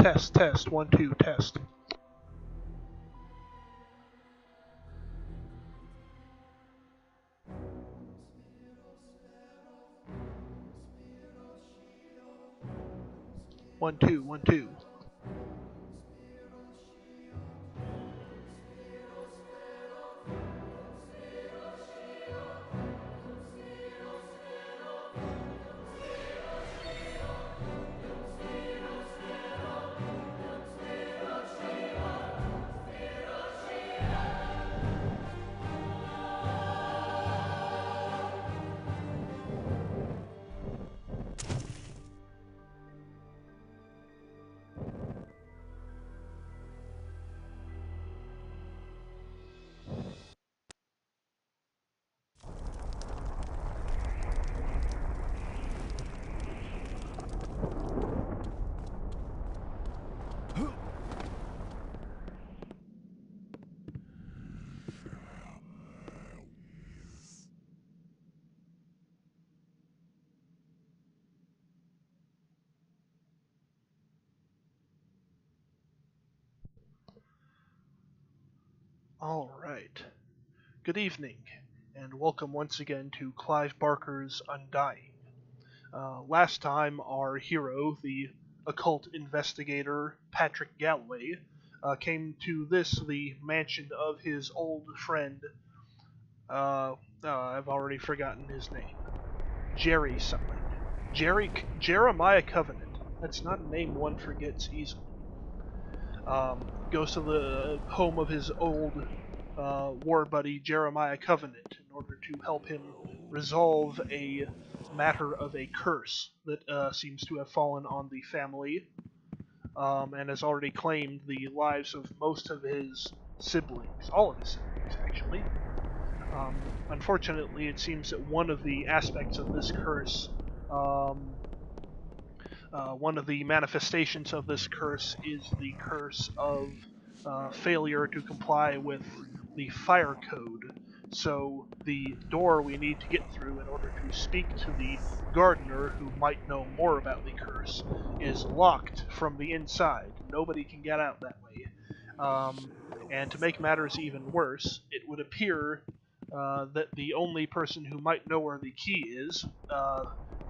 Test, test, 1, 2, test. One, two, 1, 2. Alright. Good evening, and welcome once again to Clive Barker's Undying. Last time, our hero, the occult investigator Patrick Galloway, came to the mansion of his old friend, I've already forgotten his name. Jerry something. Jeremiah Covenant. That's not a name one forgets easily. Goes to the home of his old war buddy Jeremiah Covenant in order to help him resolve a matter of a curse that seems to have fallen on the family and has already claimed the lives of most of his siblings, all of his siblings actually. Unfortunately, it seems that one of the aspects of this curse, one of the manifestations of this curse is the curse of failure to comply with the fire code. So the door we need to get through in order to speak to the gardener, who might know more about the curse, is locked from the inside. Nobody can get out that way. And to make matters even worse, it would appear that the only person who might know where the key is,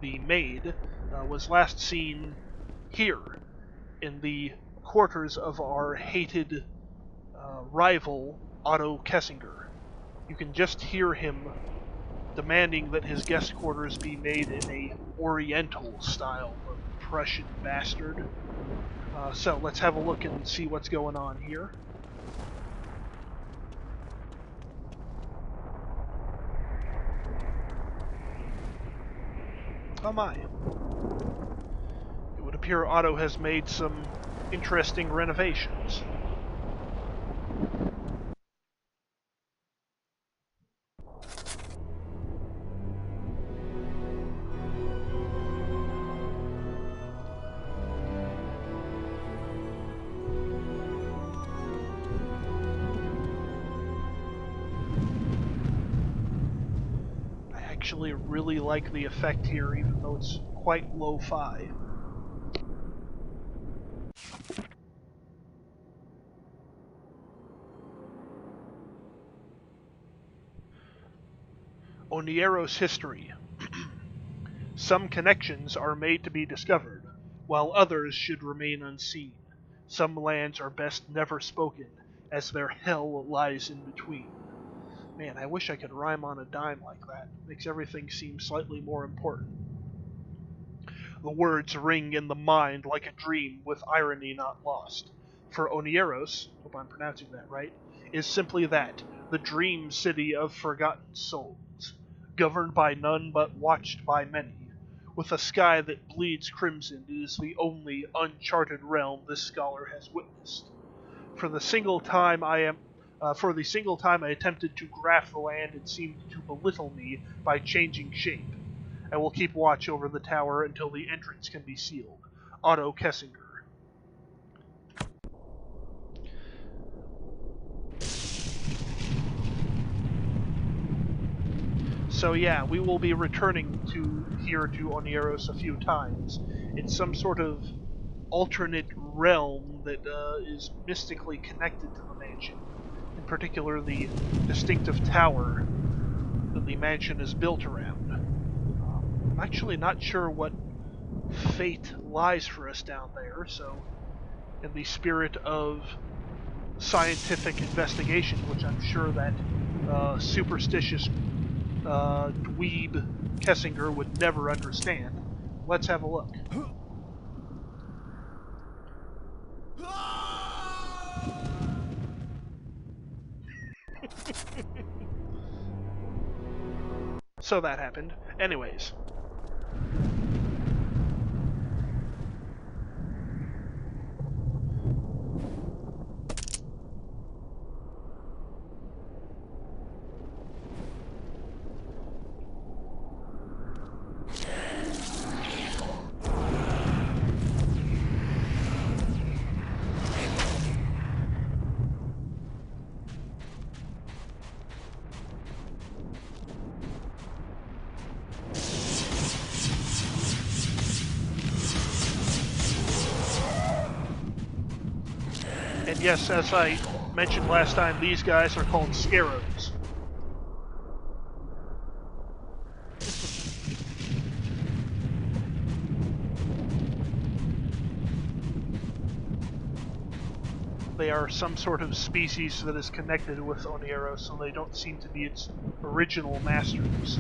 the maid, was last seen here, in the quarters of our hated rival, Otto Kessinger. You can just hear him demanding that his guest quarters be made in a Oriental style, the Prussian bastard. So let's have a look and see what's going on here. Oh my. It would appear Otto has made some interesting renovations. I actually really like the effect here, even though it's quite lo-fi. Oniero's history. Some connections are made to be discovered, while others should remain unseen. Some lands are best never spoken, as their hell lies in between. Man, I wish I could rhyme on a dime like that. Makes everything seem slightly more important. The words ring in the mind like a dream, with irony not lost. For Onieros, hope I'm pronouncing that right, is simply that, the dream city of forgotten souls, governed by none but watched by many. With a sky that bleeds crimson, it is the only uncharted realm this scholar has witnessed. For the single time I attempted to graph the land, it seemed to belittle me by changing shape. I will keep watch over the tower until the entrance can be sealed. Otto Kessinger. So yeah, we will be returning to Onieros a few times. It's some sort of alternate realm that is mystically connected to the mansion. In particular, the distinctive tower that the mansion is built around. I'm actually not sure what fate lies for us down there, so in the spirit of scientific investigation, which I'm sure that superstitious dweeb Kessinger would never understand, let's have a look. So that happened. Anyways. And yes, as I mentioned last time, these guys are called scarabs. They are some sort of species that is connected with Oniero, so they don't seem to be its original masters.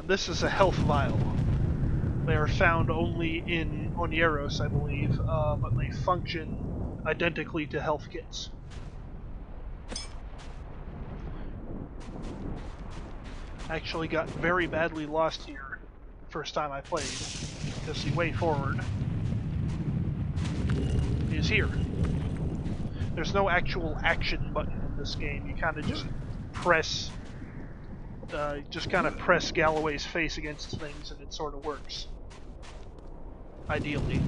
This is a health vial. They are found only in Onieros, I believe, but they function identically to health kits. I actually got very badly lost here first time I played, because the way forward is here. There's no actual action button in this game. You kind of just press Galloway's face against things and it sort of works. Ideally.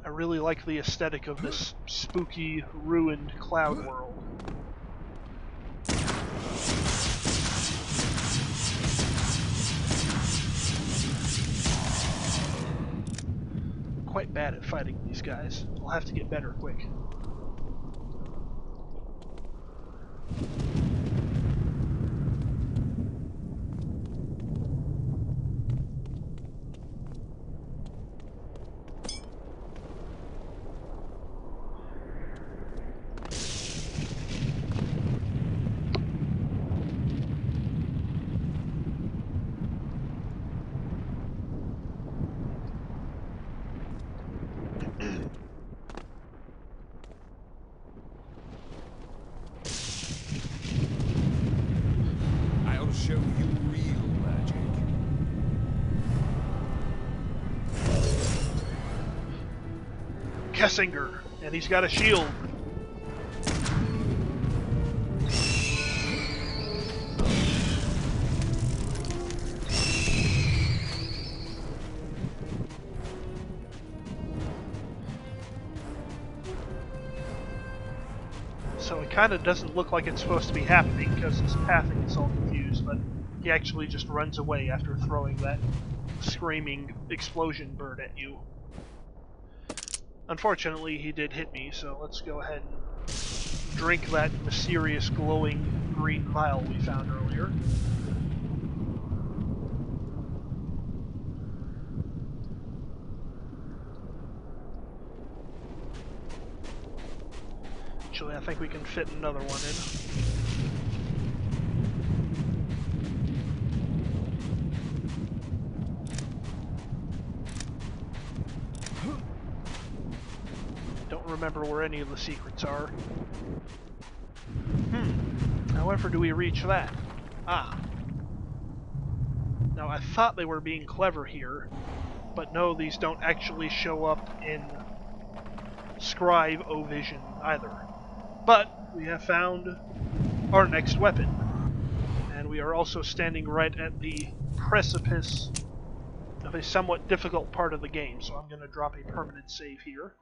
I really like the aesthetic of this spooky, ruined cloud world. Quite bad at fighting these guys. I'll have to get better quick. I'll show you real magic. Kessinger, and he's got a shield. So it kind of doesn't look like it's supposed to be happening because his pathing is all confused, but he actually just runs away after throwing that screaming explosion bird at you. Unfortunately, he did hit me, so let's go ahead and drink that mysterious glowing green vial we found earlier. Actually, I think we can fit another one in. Don't remember where any of the secrets are. However do we reach that? Ah. Now, I thought they were being clever here, but no, these don't actually show up in Scribe O-Vision either. But we have found our next weapon. And we are also standing right at the precipice of a somewhat difficult part of the game, so I'm going to drop a permanent save here.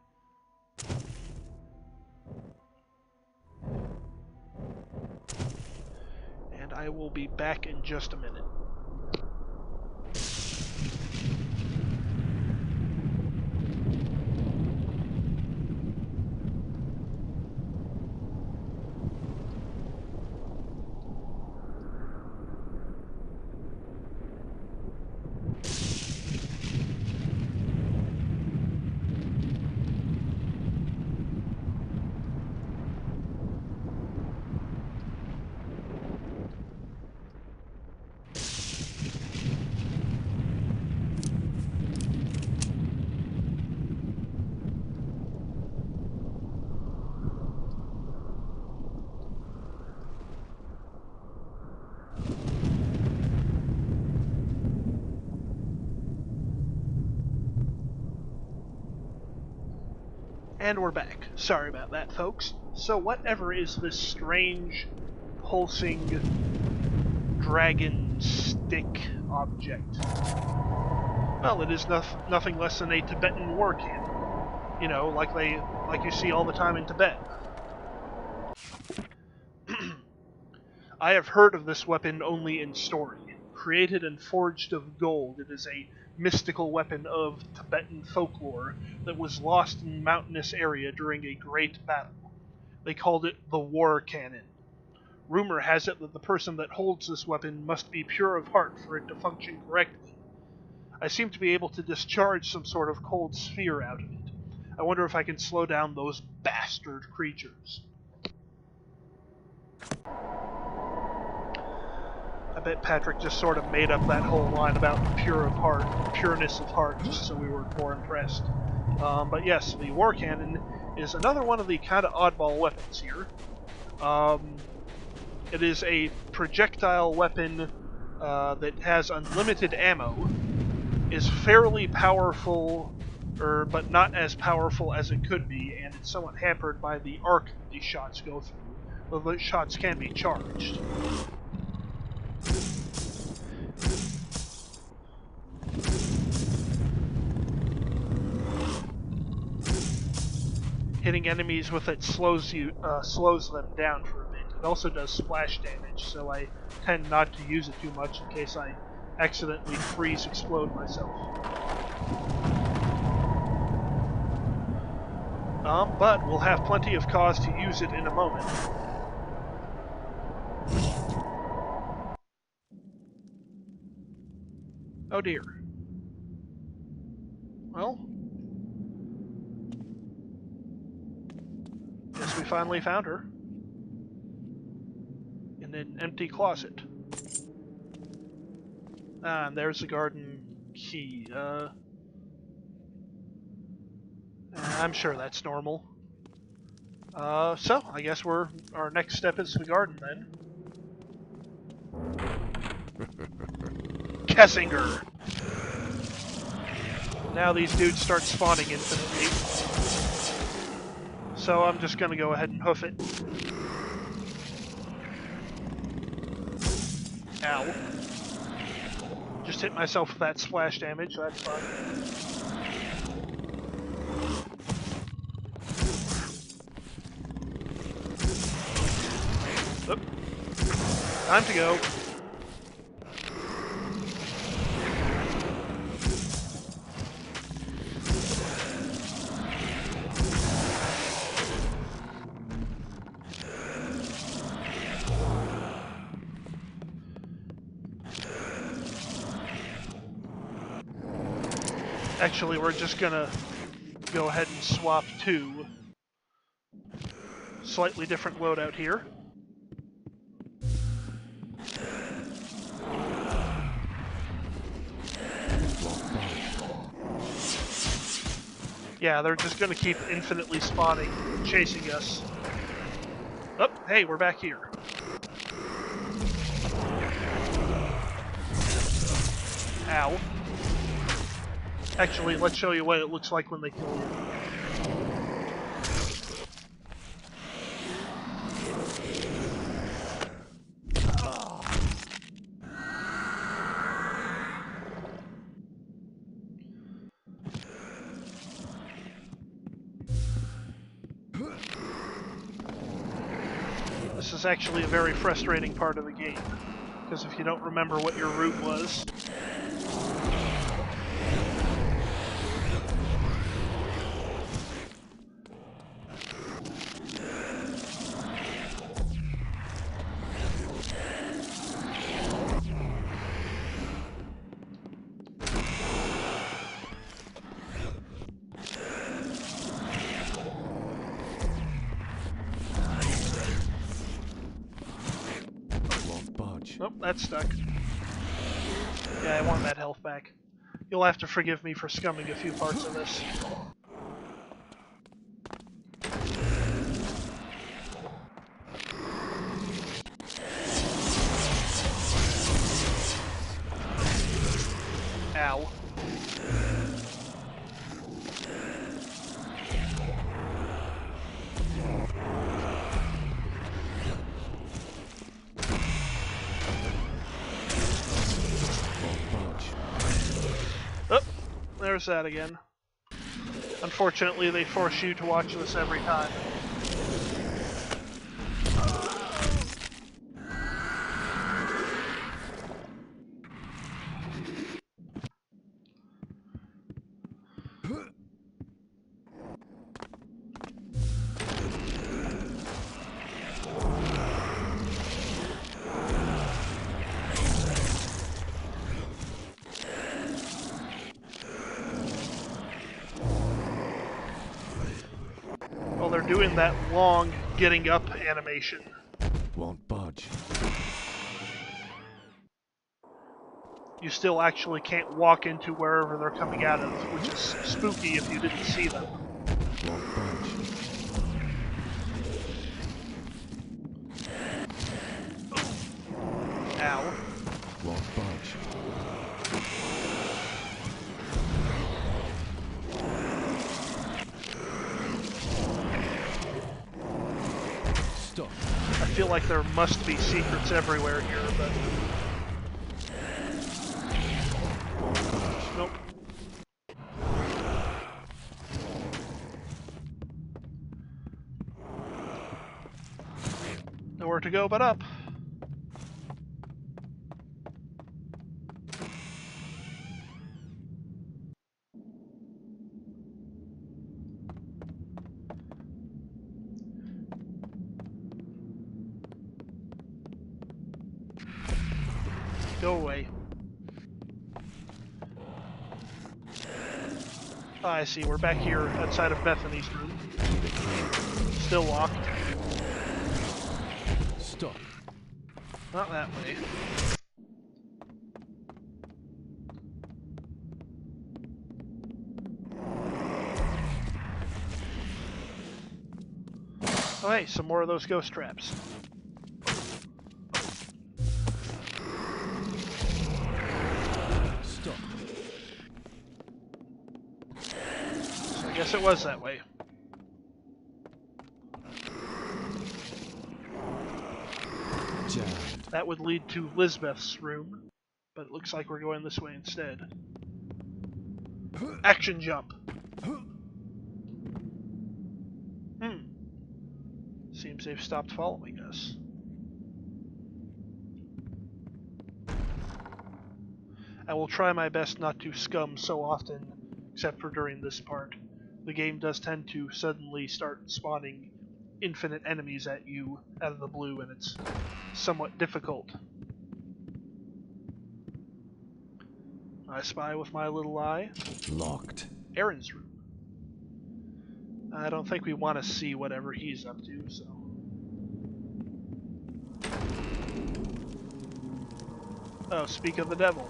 And I will be back in just a minute. And we're back. Sorry about that, folks. So whatever is this strange, pulsing, dragon stick object? Well, it is nothing less than a Tibetan war cannon. You know, like you see all the time in Tibet. I have heard of this weapon only in story. Created and forged of gold, it is a mystical weapon of Tibetan folklore that was lost in a mountainous area during a great battle. They called it the war cannon. Rumor has it that the person that holds this weapon must be pure of heart for it to function correctly. I seem to be able to discharge some sort of cold sphere out of it. I wonder if I can slow down those bastard creatures. I bet Patrick just sort of made up that whole line about pureness of heart, just so we were more impressed. But yes, the war cannon is another one of the kind of oddball weapons here. It is a projectile weapon that has unlimited ammo, is fairly powerful, but not as powerful as it could be, and it's somewhat hampered by the arc that these shots go through, though the shots can be charged. Hitting enemies with it slows them down for a bit. It also does splash damage, so I tend not to use it too much in case I accidentally explode myself. But we'll have plenty of cause to use it in a moment. Oh dear. Well, guess we finally found her. In an empty closet. Ah, and there's the garden key. I'm sure that's normal. So, I guess our next step is the garden then. Kessinger! Now these dudes start spawning infinitely. So I'm just gonna go ahead and hoof it. Ow. Just hit myself with that splash damage, that's fine. Oop. Time to go. Actually, we're just gonna go ahead and swap to slightly different loadout here. Yeah, they're just gonna keep infinitely spawning, chasing us. Oh, hey, we're back here. Ow. Actually, let's show you what it looks like when they kill you. This is actually a very frustrating part of the game, because if you don't remember what your route was, nope, that's stuck. Yeah, I want that health back. You'll have to forgive me for scumming a few parts of this. Ow. Oh, there's that again. Unfortunately, they force you to watch this every time. Well, they're doing that long getting up animation. Won't budge. You still actually can't walk into wherever they're coming out of, which is spooky if you didn't see them. Won't budge. Ow. Won't budge. Stop. I feel like there must be secrets everywhere here, but... Nope. Nowhere to go but up. Go away. Oh, I see. We're back here outside of Bethany's room. Still locked. Stop. Not that way. Oh, hey, some more of those ghost traps. Stop. So I guess it was that way. Jammed. That would lead to Lisbeth's room, but it looks like we're going this way instead. Action jump. Seems they've stopped following us. I will try my best not to scum so often, except for during this part. The game does tend to suddenly start spawning infinite enemies at you out of the blue, and it's somewhat difficult. I spy with my little eye. Locked. Aaron's room. I don't think we want to see whatever he's up to, so... Oh, speak of the devil.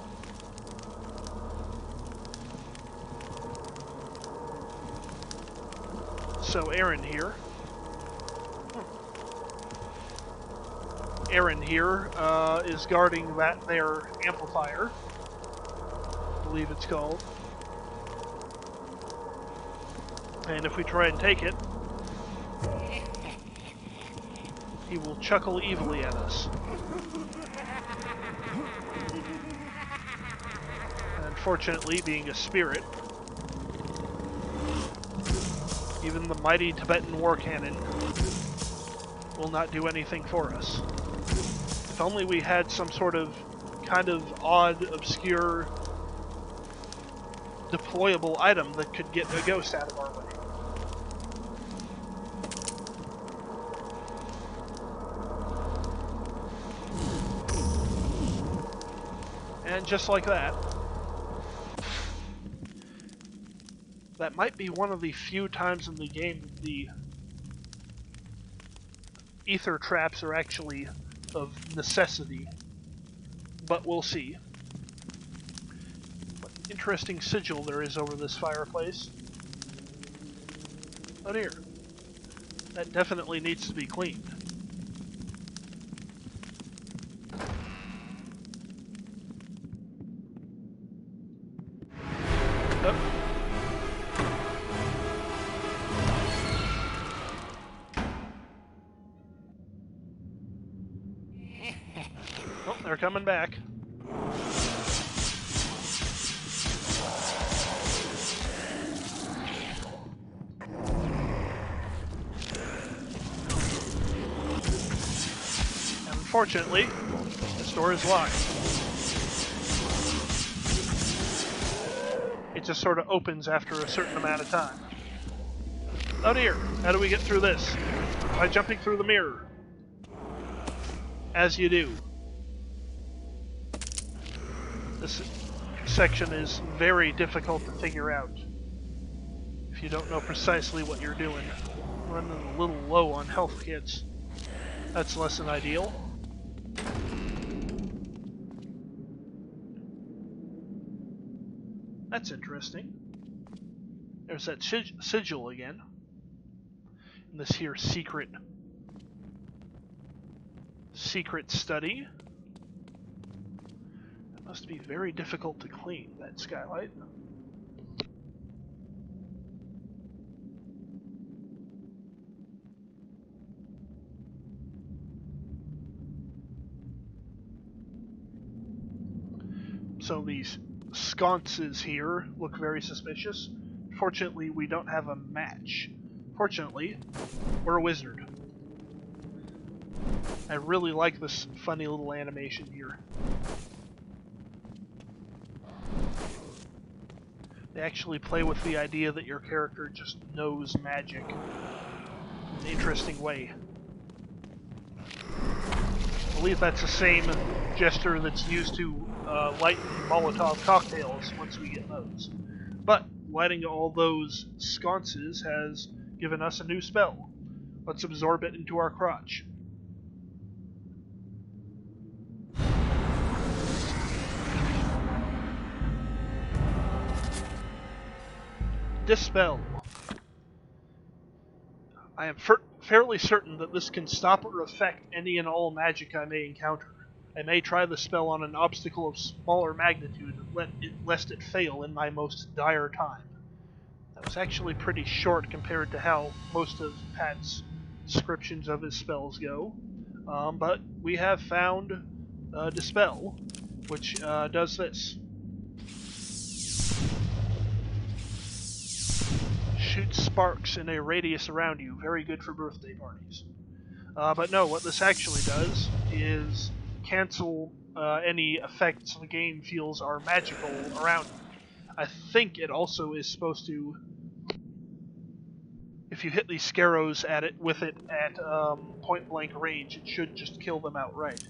So Aaron here. Aaron here is guarding that there amplifier. believe it's called. And if we try and take it, he will chuckle evilly at us. And unfortunately, being a spirit, even the mighty Tibetan war cannon will not do anything for us. If only we had some sort of kind of odd, obscure, deployable item that could get a ghost out of our way. And just like that, that might be one of the few times in the game that the ether traps are actually of necessity, but we'll see. What an interesting sigil there is over this fireplace. Oh dear. That definitely needs to be cleaned. Oh. Oh, they're coming back. Unfortunately, this door is locked. It just sort of opens after a certain amount of time. Oh dear, how do we get through this? By jumping through the mirror. As you do. This section is very difficult to figure out if you don't know precisely what you're doing. Running a little low on health kits. That's less than ideal. That's interesting. There's that sigil again. And this here secret study. It must be very difficult to clean, that skylight. So these sconces here look very suspicious. Fortunately, we don't have a match. Fortunately, we're a wizard. I really like this funny little animation here. They actually play with the idea that your character just knows magic in an interesting way. I believe that's the same gesture that's used to lighten Molotov cocktails once we get those. But lighting all those sconces has given us a new spell. Let's absorb it into our crotch. Dispel. I am fairly certain that this can stop or affect any and all magic I may encounter. I may try the spell on an obstacle of smaller magnitude, lest it fail in my most dire time. That was actually pretty short compared to how most of Pat's descriptions of his spells go. But we have found Dispel, which does this. Shoots sparks in a radius around you. Very good for birthday parties. But no, what this actually does is cancel any effects the game feels are magical around it. I think it also is supposed to, if you hit these scarrows with it at point blank range, it should just kill them outright.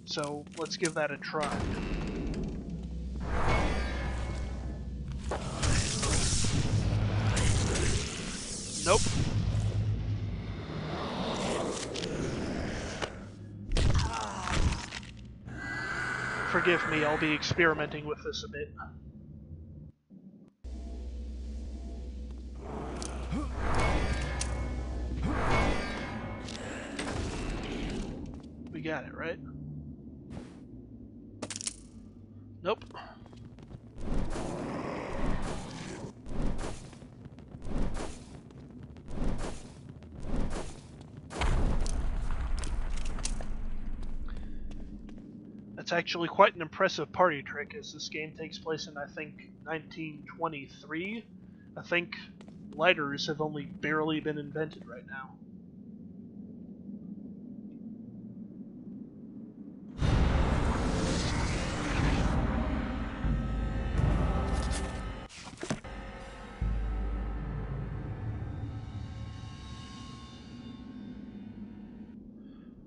So let's give that a try. Nope. Forgive me, I'll be experimenting with this a bit. We got it, right? Nope. That's actually quite an impressive party trick, as this game takes place in, I think, 1923. I think lighters have only barely been invented right now.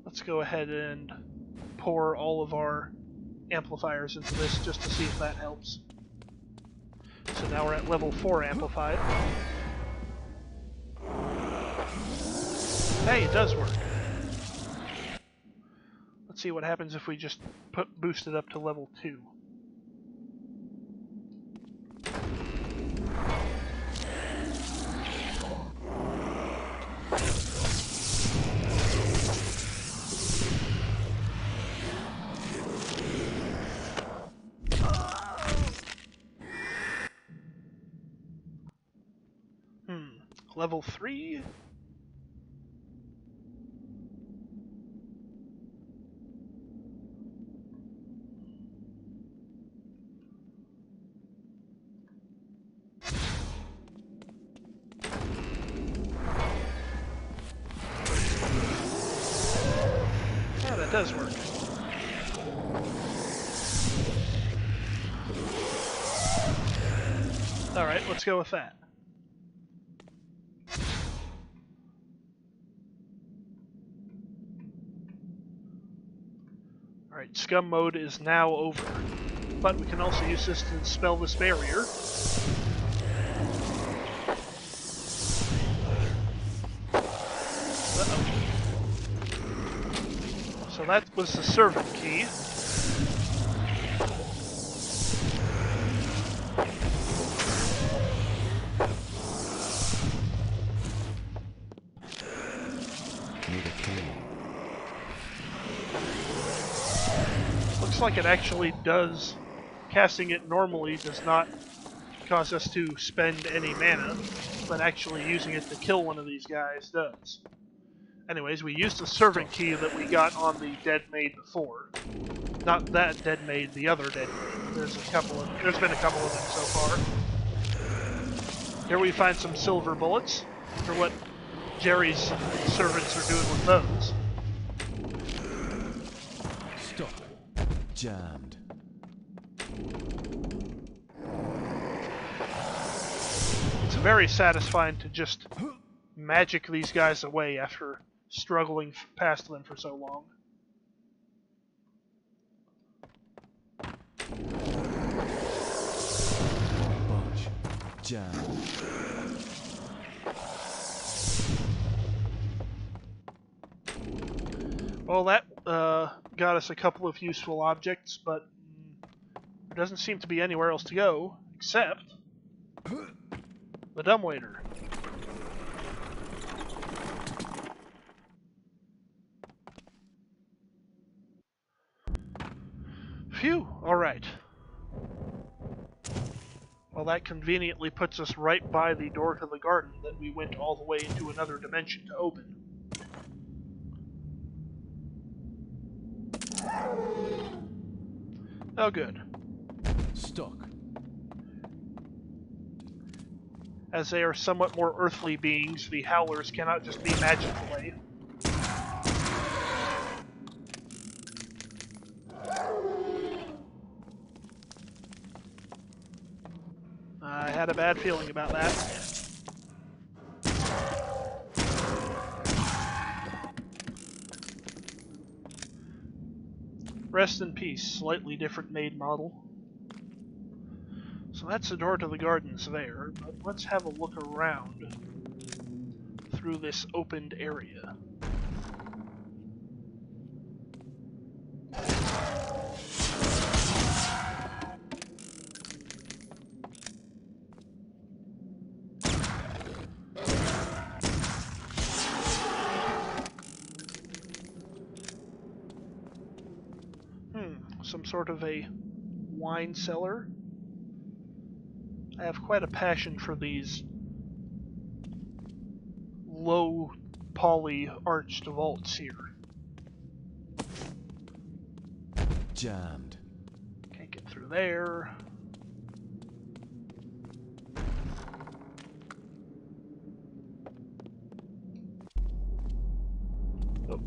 Let's go ahead and pour all of our amplifiers into this just to see if that helps. So now we're at level 4 amplified. Hey, it does work. Let's see what happens if we just boost it up to level 2. Level 3? Yeah, that does work. Alright, let's go with that. Alright, scum mode is now over, but we can also use this to dispel this barrier. Uh-oh. So that was the servant key. Looks like it actually does. Casting it normally does not cause us to spend any mana, but actually using it to kill one of these guys does. Anyways, we used the servant key that we got on the dead maid before. Not that dead maid, the other dead maid. There's been a couple of them so far. Here we find some silver bullets for what Jerry's servants are doing with those. Stop. Jammed. It's very satisfying to just magic these guys away after struggling past them for so long. Bunch. Jammed. Well, that got us a couple of useful objects, but there doesn't seem to be anywhere else to go, except the dumbwaiter. Phew, alright. Well, that conveniently puts us right by the door to the garden that we went all the way into another dimension to open. Oh, good. Stock. As they are somewhat more earthly beings, the howlers cannot just be magicked away. I had a bad feeling about that. Rest in peace, slightly different made model. So that's the door to the gardens there, but let's have a look around through this opened area. Some sort of a wine cellar. I have quite a passion for these low poly arched vaults here. Jammed. Can't get through there. Oh.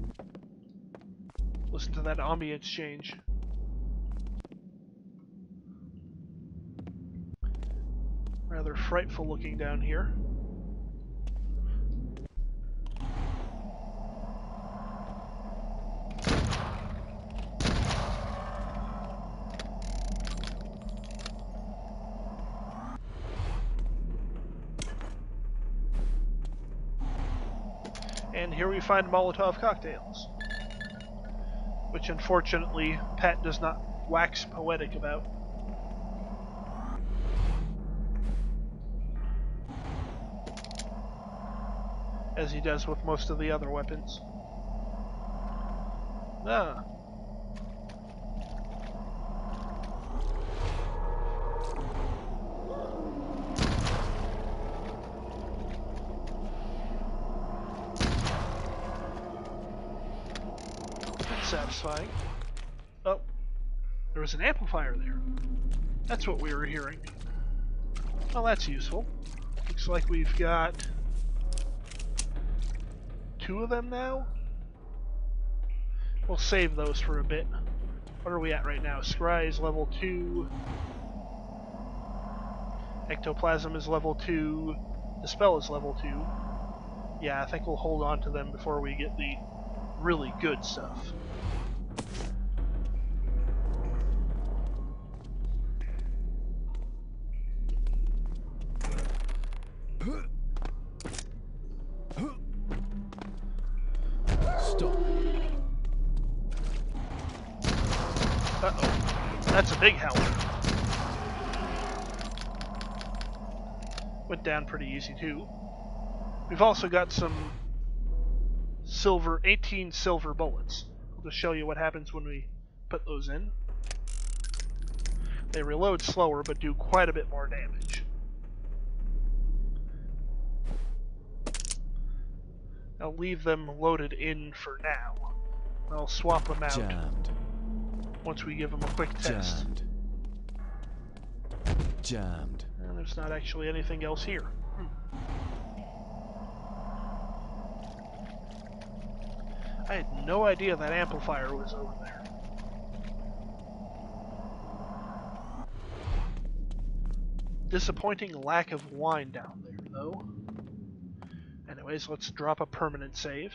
Listen to that ambience change. Rather frightful looking down here. And here we find Molotov cocktails, which unfortunately Pat does not wax poetic about. As he does with most of the other weapons. Ah. That's satisfying. Oh. There was an amplifier there. That's what we were hearing. Well, that's useful. Looks like we've got 2 of them now. We'll save those for a bit. What are we at right now? Scry is level 2. Ectoplasm is level 2. Dispel is level 2. Yeah, I think we'll hold on to them before we get the really good stuff. Stop. Uh-oh. That's a big howler. Went down pretty easy, too. We've also got some 18 silver bullets. I'll just show you what happens when we put those in. They reload slower, but do quite a bit more damage. I'll leave them loaded in for now. I'll swap them out Jammed. once we give them a quick test. Jammed. Jammed. And there's not actually anything else here. I had no idea that amplifier was over there. Disappointing lack of wine down there, though. Anyways, let's drop a permanent save.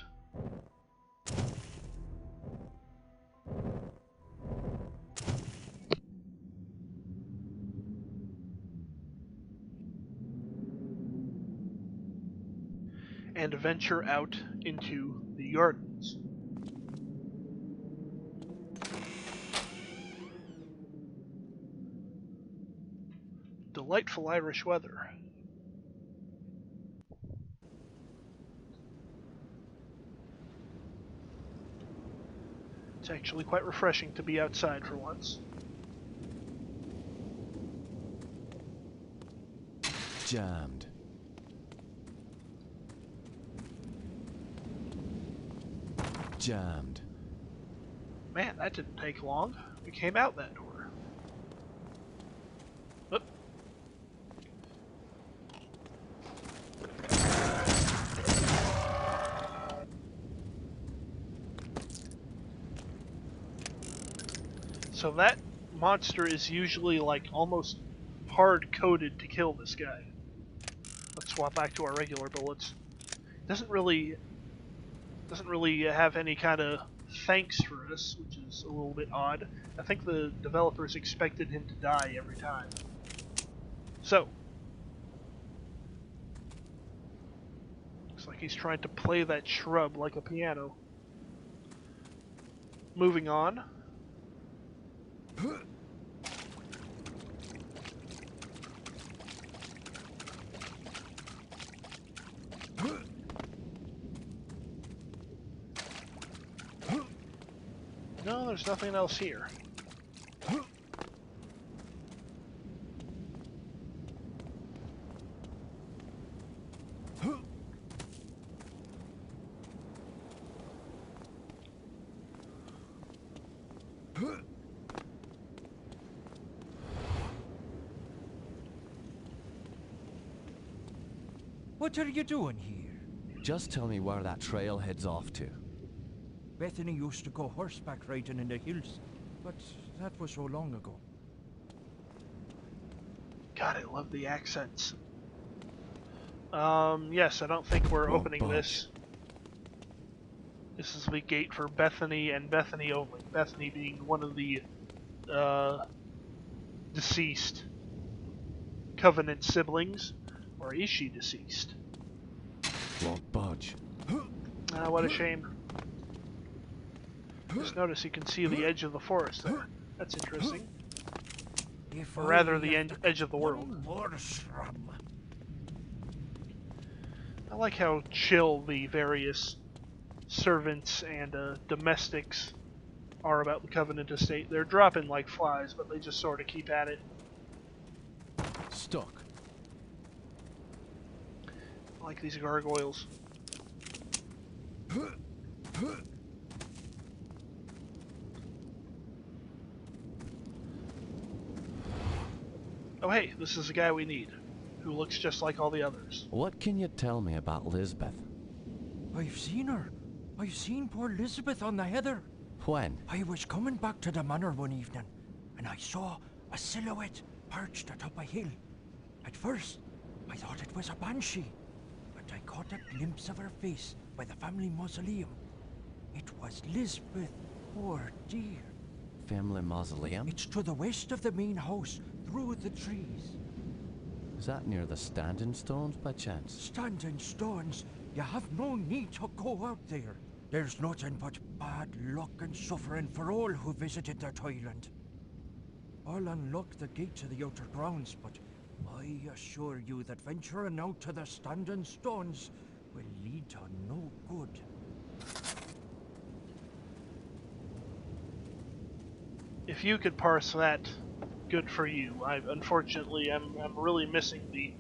And venture out into the gardens. Delightful Irish weather. It's actually quite refreshing to be outside for once. Jammed. Jammed. Man, that didn't take long. We came out that door. Oop. So that monster is usually like almost hard-coded to kill this guy. Let's swap back to our regular bullets. Doesn't really have any kind of thanks for us, which is a little bit odd. I think the developers expected him to die every time. So, looks like he's trying to play that shrub like a piano. Moving on. No, there's nothing else here. What are you doing here? Just tell me where that trail heads off to. Bethany used to go horseback riding in the hills, but that was so long ago. God, I love the accents. Yes, I don't think we're Won't opening budge. this. This is the gate for Bethany and Bethany only. Bethany being one of the, deceased Covenant siblings. Or is she deceased? Won't budge. Ah, what a shame. Just notice you can see the edge of the forest there. That's interesting. If Or rather, I the had edge of the one world. more shrub. I like how chill the various servants and domestics are about the Covenant estate. They're dropping like flies, but they just sort of keep at it. Stuck. I like these gargoyles. Oh hey, this is the guy we need, who looks just like all the others. What can you tell me about Lisbeth? I've seen her. I've seen poor Elizabeth on the heather. When? I was coming back to the manor one evening, and I saw a silhouette perched atop a hill. At first, I thought it was a banshee, but I caught a glimpse of her face by the family mausoleum. It was Lisbeth, poor dear. Family mausoleum? It's to the west of the main house, through the trees. Is that near the standing stones by chance? Standing stones, you have no need to go out there. There's nothing but bad luck and suffering for all who visited that island. I'll unlock the gate to the outer grounds, but I assure you that venturing out to the standing stones will lead to no good. If you could parse that, good for you. Unfortunately, I'm really missing the,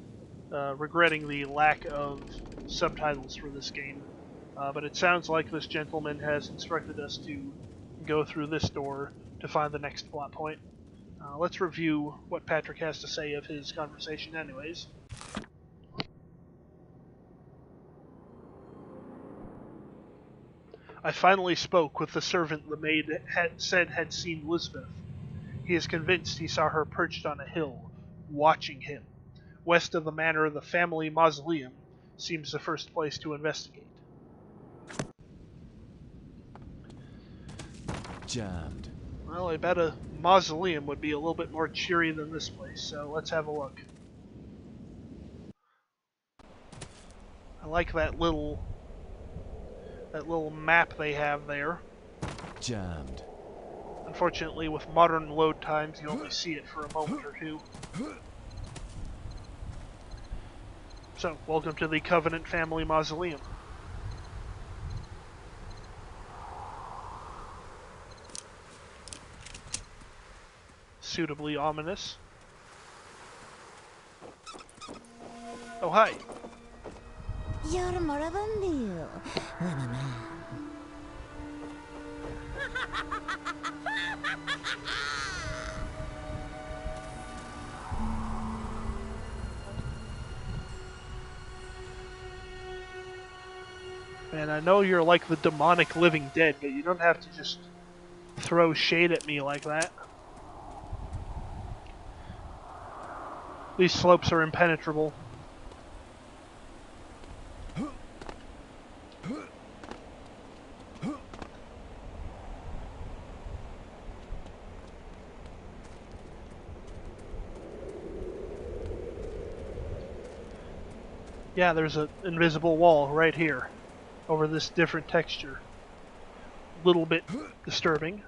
regretting the lack of subtitles for this game. But it sounds like this gentleman has instructed us to go through this door to find the next plot point. Let's review what Patrick has to say of his conversation anyways. I finally spoke with the servant the maid said had seen Lisbeth. He is convinced he saw her perched on a hill, watching him. West of the manor, the family mausoleum seems the first place to investigate. Jammed. Well, I bet a mausoleum would be a little bit more cheery than this place, so let's have a look. I like that little map they have there. Jammed. Unfortunately, with modern load times, you only see it for a moment or two. So, welcome to the Covenant Family Mausoleum. Suitably ominous. Oh, hi. You're moribundio. Man, I know you're like the demonic living dead, but you don't have to just throw shade at me like that. These slopes are impenetrable. Yeah, there's an invisible wall right here, over this different texture. Little bit disturbing.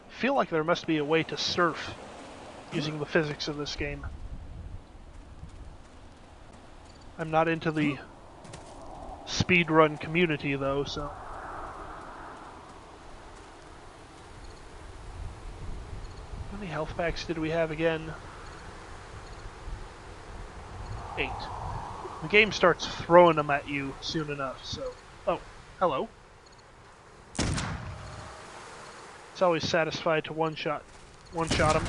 Feel like there must be a way to surf using the physics of this game. I'm not into the speedrun community though, so. How many health packs did we have again? 8. The game starts throwing them at you soon enough, so... Oh, hello. It's always satisfied to one-shot them.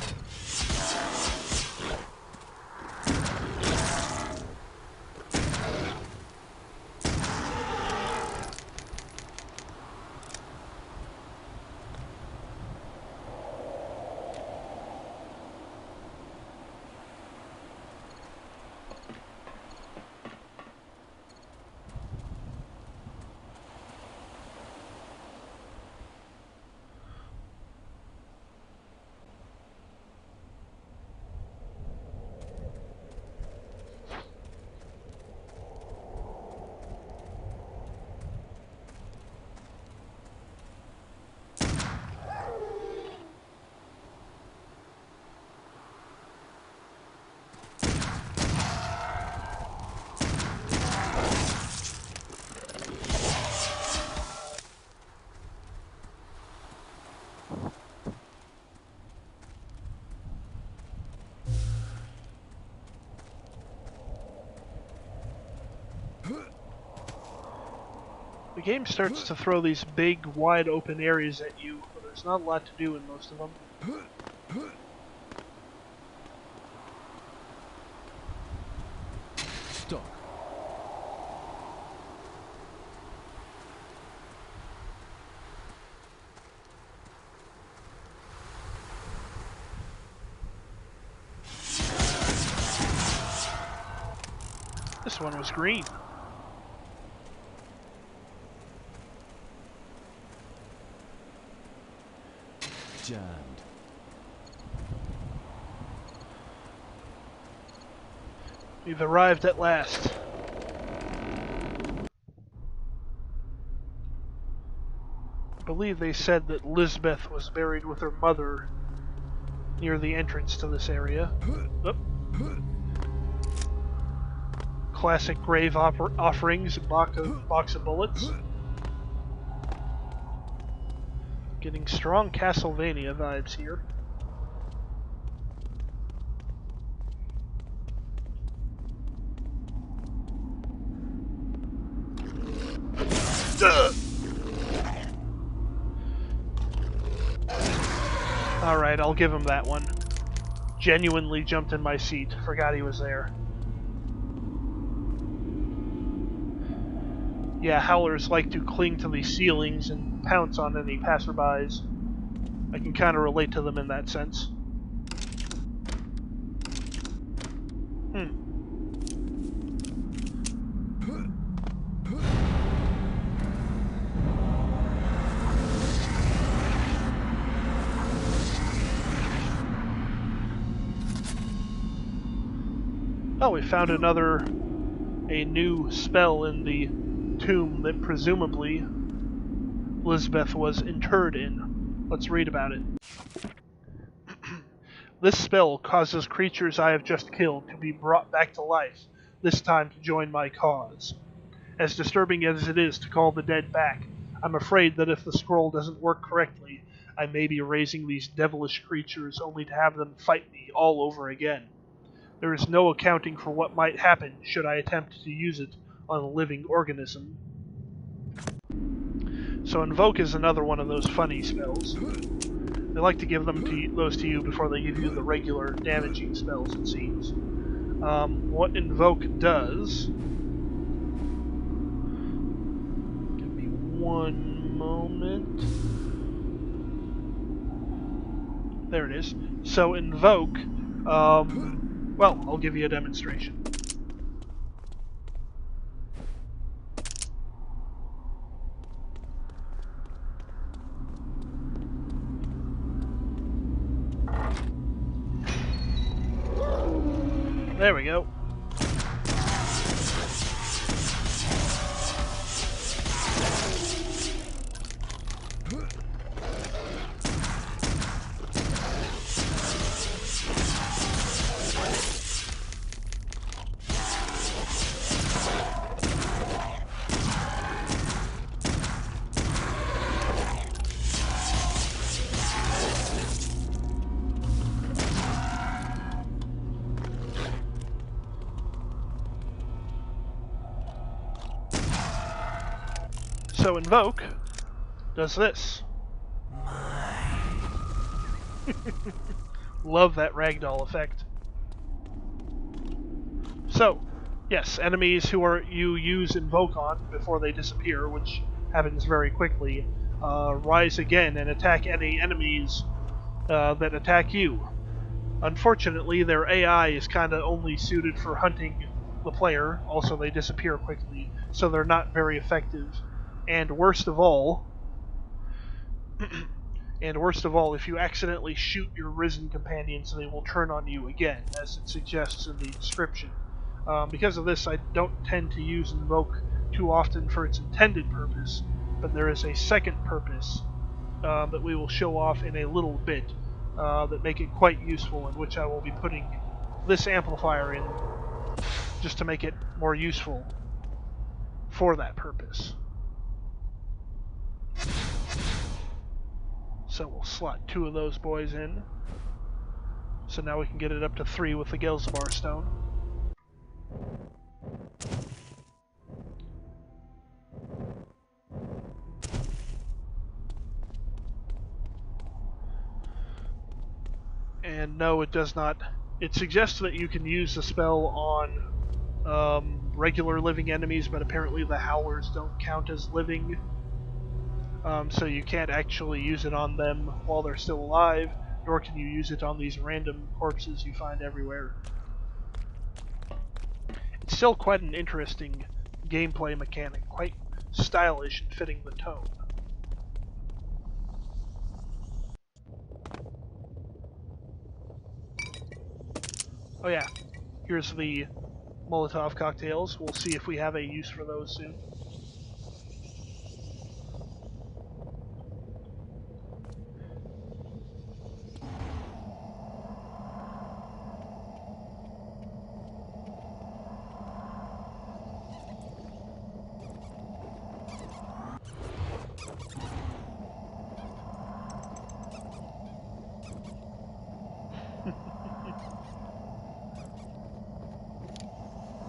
The game starts to throw these big, wide open areas at you, but there's not a lot to do in most of them. Stop. This one was green. Jammed. We've arrived at last. I believe they said that Lisbeth was buried with her mother near the entrance to this area. Oop. Classic grave offerings, box of bullets. Getting strong Castlevania vibes here. Alright, I'll give him that one. Genuinely jumped in my seat. Forgot he was there. Yeah, howlers like to cling to the ceilings and pounce on any passerbys. I can kind of relate to them in that sense. Oh, we found a new spell in the tomb that presumably Lisbeth was interred in. Let's read about it. This spell causes creatures I have just killed to be brought back to life, this time to join my cause. As disturbing as it is to call the dead back, I'm afraid that if the scroll doesn't work correctly, I may be raising these devilish creatures only to have them fight me all over again. There is no accounting for what might happen should I attempt to use it on a living organism. So Invoke is another one of those funny spells. They like to give those to you before they give you the regular damaging spells, it seems. What Invoke does... Give me one moment. There it is. So Invoke... well, I'll give you a demonstration. There we go. So Invoke does this. Love that ragdoll effect. So, yes, enemies you use Invoke on before they disappear, which happens very quickly, rise again and attack any enemies that attack you. Unfortunately, their AI is kind of only suited for hunting the player. Also, they disappear quickly, so they're not very effective. And worst of all, if you accidentally shoot your risen companions, they will turn on you again, as it suggests in the description. Because of this, I don't tend to use Invoke too often for its intended purpose, but there is a second purpose that we will show off in a little bit that make it quite useful, in which I will be putting this amplifier in just to make it more useful for that purpose. So we'll slot 2 of those boys in. So now we can get it up to 3 with the Gelzbar Stone. And no, it does not. It suggests that you can use the spell on regular living enemies, but apparently the howlers don't count as living. So you can't actually use it on them while they're still alive, nor can you use it on these random corpses you find everywhere. It's still quite an interesting gameplay mechanic, quite stylish and fitting the tone. Oh yeah, here's the Molotov cocktails. We'll see if we have a use for those soon.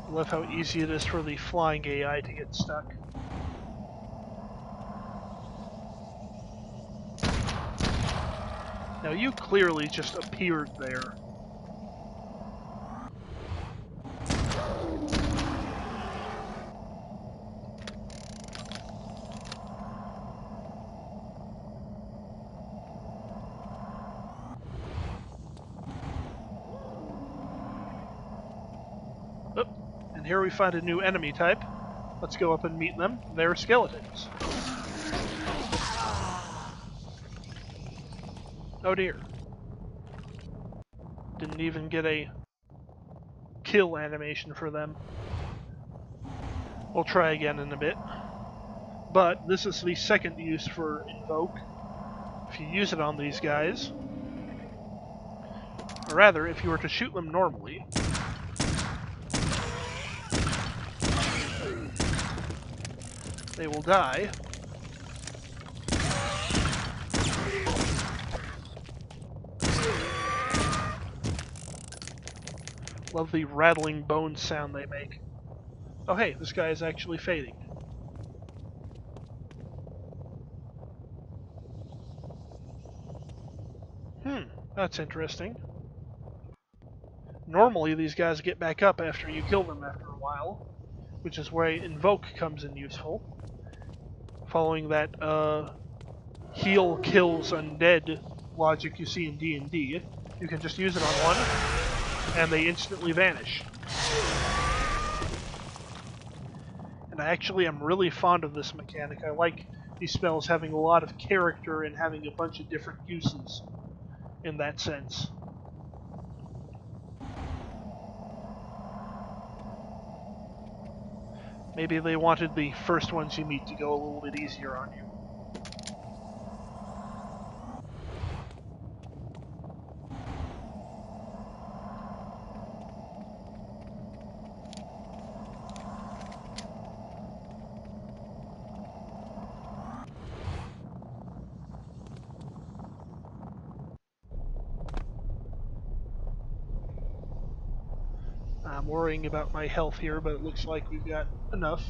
I love how easy it is for the flying AI to get stuck. Now you clearly just appeared there. And here we find a new enemy type. Let's go up and meet them. They're skeletons. Oh dear. Didn't even get a kill animation for them. We'll try again in a bit. But this is the second use for Invoke. If you use it on these guys, or rather, if you were to shoot them normally, they will die. Love the rattling bones sound they make. Oh hey, this guy is actually fading. That's interesting. Normally these guys get back up after you kill them after a while, which is where Invoke comes in useful. Following that heal kills undead logic you see in D&D, you can just use it on one, and they instantly vanish. And I actually am really fond of this mechanic. I like these spells having a lot of character and having a bunch of different uses in that sense. Maybe they wanted the first ones you meet to go a little bit easier on you. I'm worrying about my health here, but it looks like we've got enough.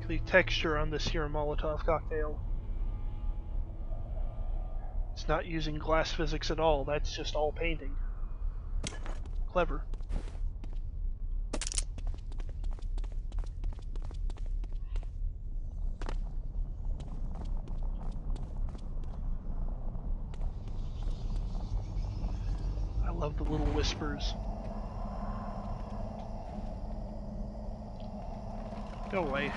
The texture on this here Molotov cocktail. It's not using glass physics at all, that's just all painting. Clever. I love the little whispers. Go away.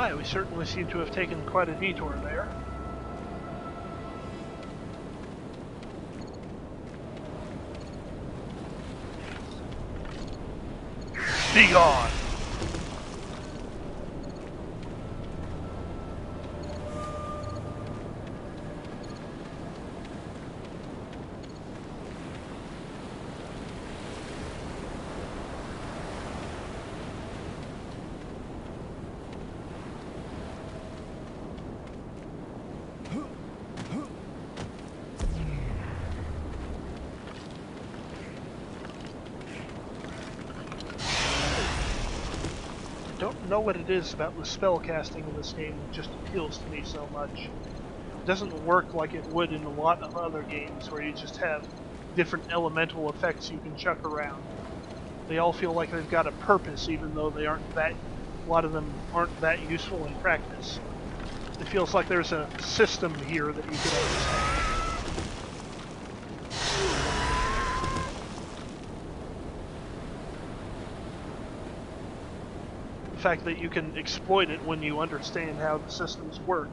My, we certainly seem to have taken quite a detour there. Be gone! Don't know what it is about the spell casting in this game that just appeals to me so much. It doesn't work like it would in a lot of other games where you just have different elemental effects you can chuck around. They all feel like they've got a purpose even though they aren't that, a lot of them aren't that useful in practice. It feels like there's a system here that you could understand. The fact that you can exploit it when you understand how the systems work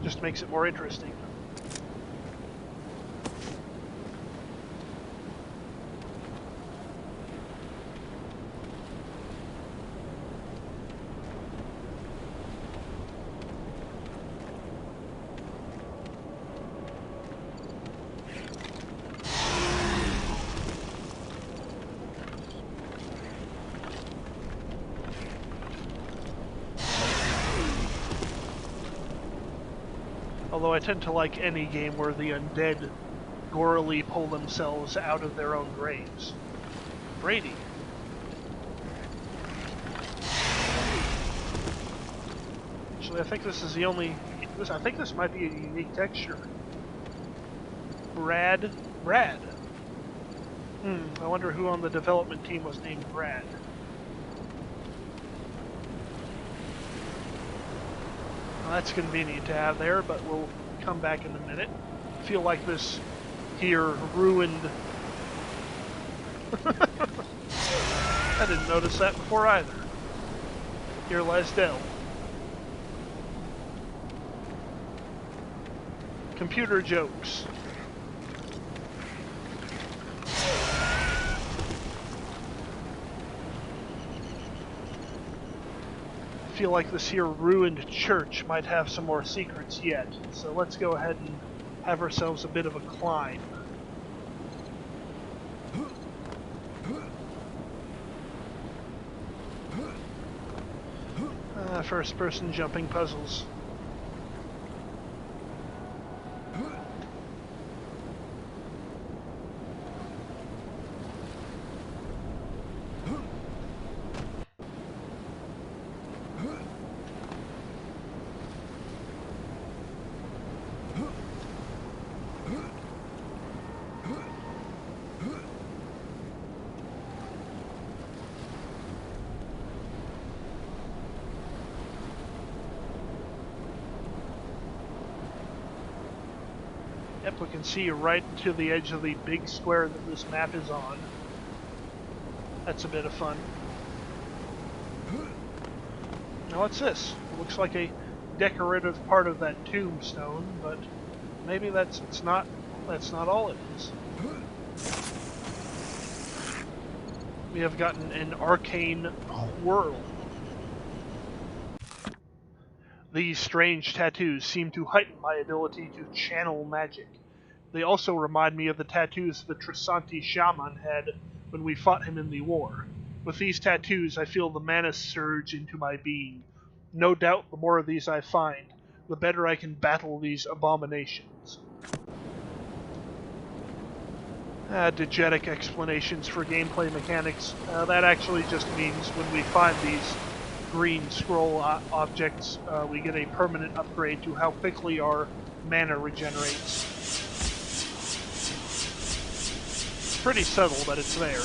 just makes it more interesting. Although I tend to like any game where the undead gorily pull themselves out of their own graves. Brady. Actually, I think this is the only... I think this might be a unique texture. Brad. I wonder who on the development team was named Brad. Well, that's convenient to have there, but we'll come back in a minute. I feel like this here ruined... I didn't notice that before either. Here lies Dell. Computer jokes. I feel like this here ruined church might have some more secrets yet, so let's go ahead and have ourselves a bit of a climb. First-person jumping puzzles. Yep, we can see right to the edge of the big square that this map is on. That's a bit of fun. Now what's this? It looks like a decorative part of that tombstone, but maybe that's not all it is. We have gotten an arcane whirl. These strange tattoos seem to heighten my ability to channel magic. They also remind me of the tattoos the Trisanti shaman had when we fought him in the war. With these tattoos, I feel the mana surge into my being. No doubt the more of these I find, the better I can battle these abominations. Diegetic explanations for gameplay mechanics. That actually just means when we find these green scroll objects, we get a permanent upgrade to how quickly our mana regenerates. Pretty subtle, but it's there.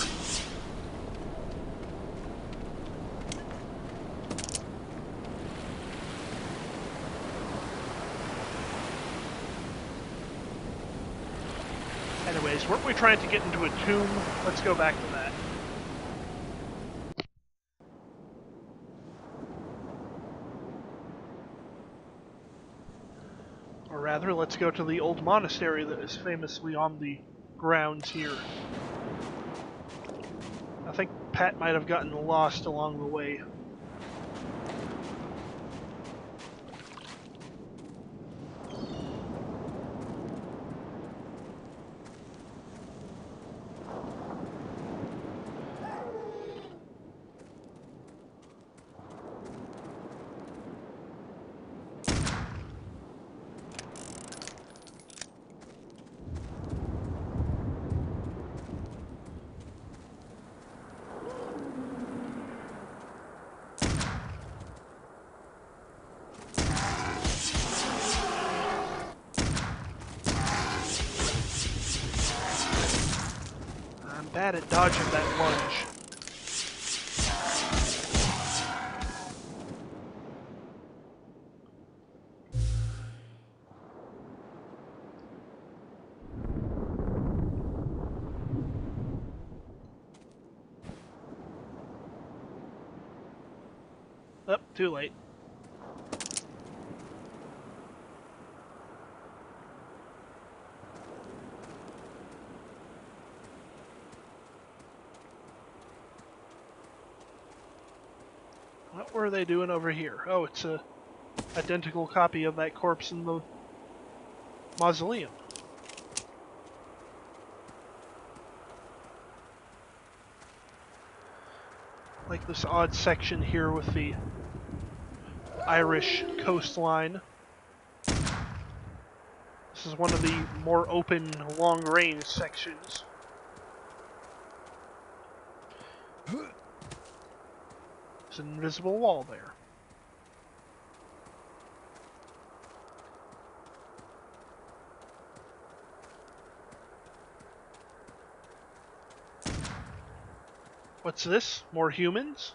Anyways, weren't we trying to get into a tomb? Let's go back to that. Or rather, let's go to the old monastery that is famously on the grounds here. I think Pat might have gotten lost along the way. Bad at dodging that lunge. Oh, too late. What were they doing over here? Oh, it's a identical copy of that corpse in the mausoleum. Like this odd section here with the Irish coastline. This is one of the more open, long-range sections. There's an invisible wall there. What's this? More humans?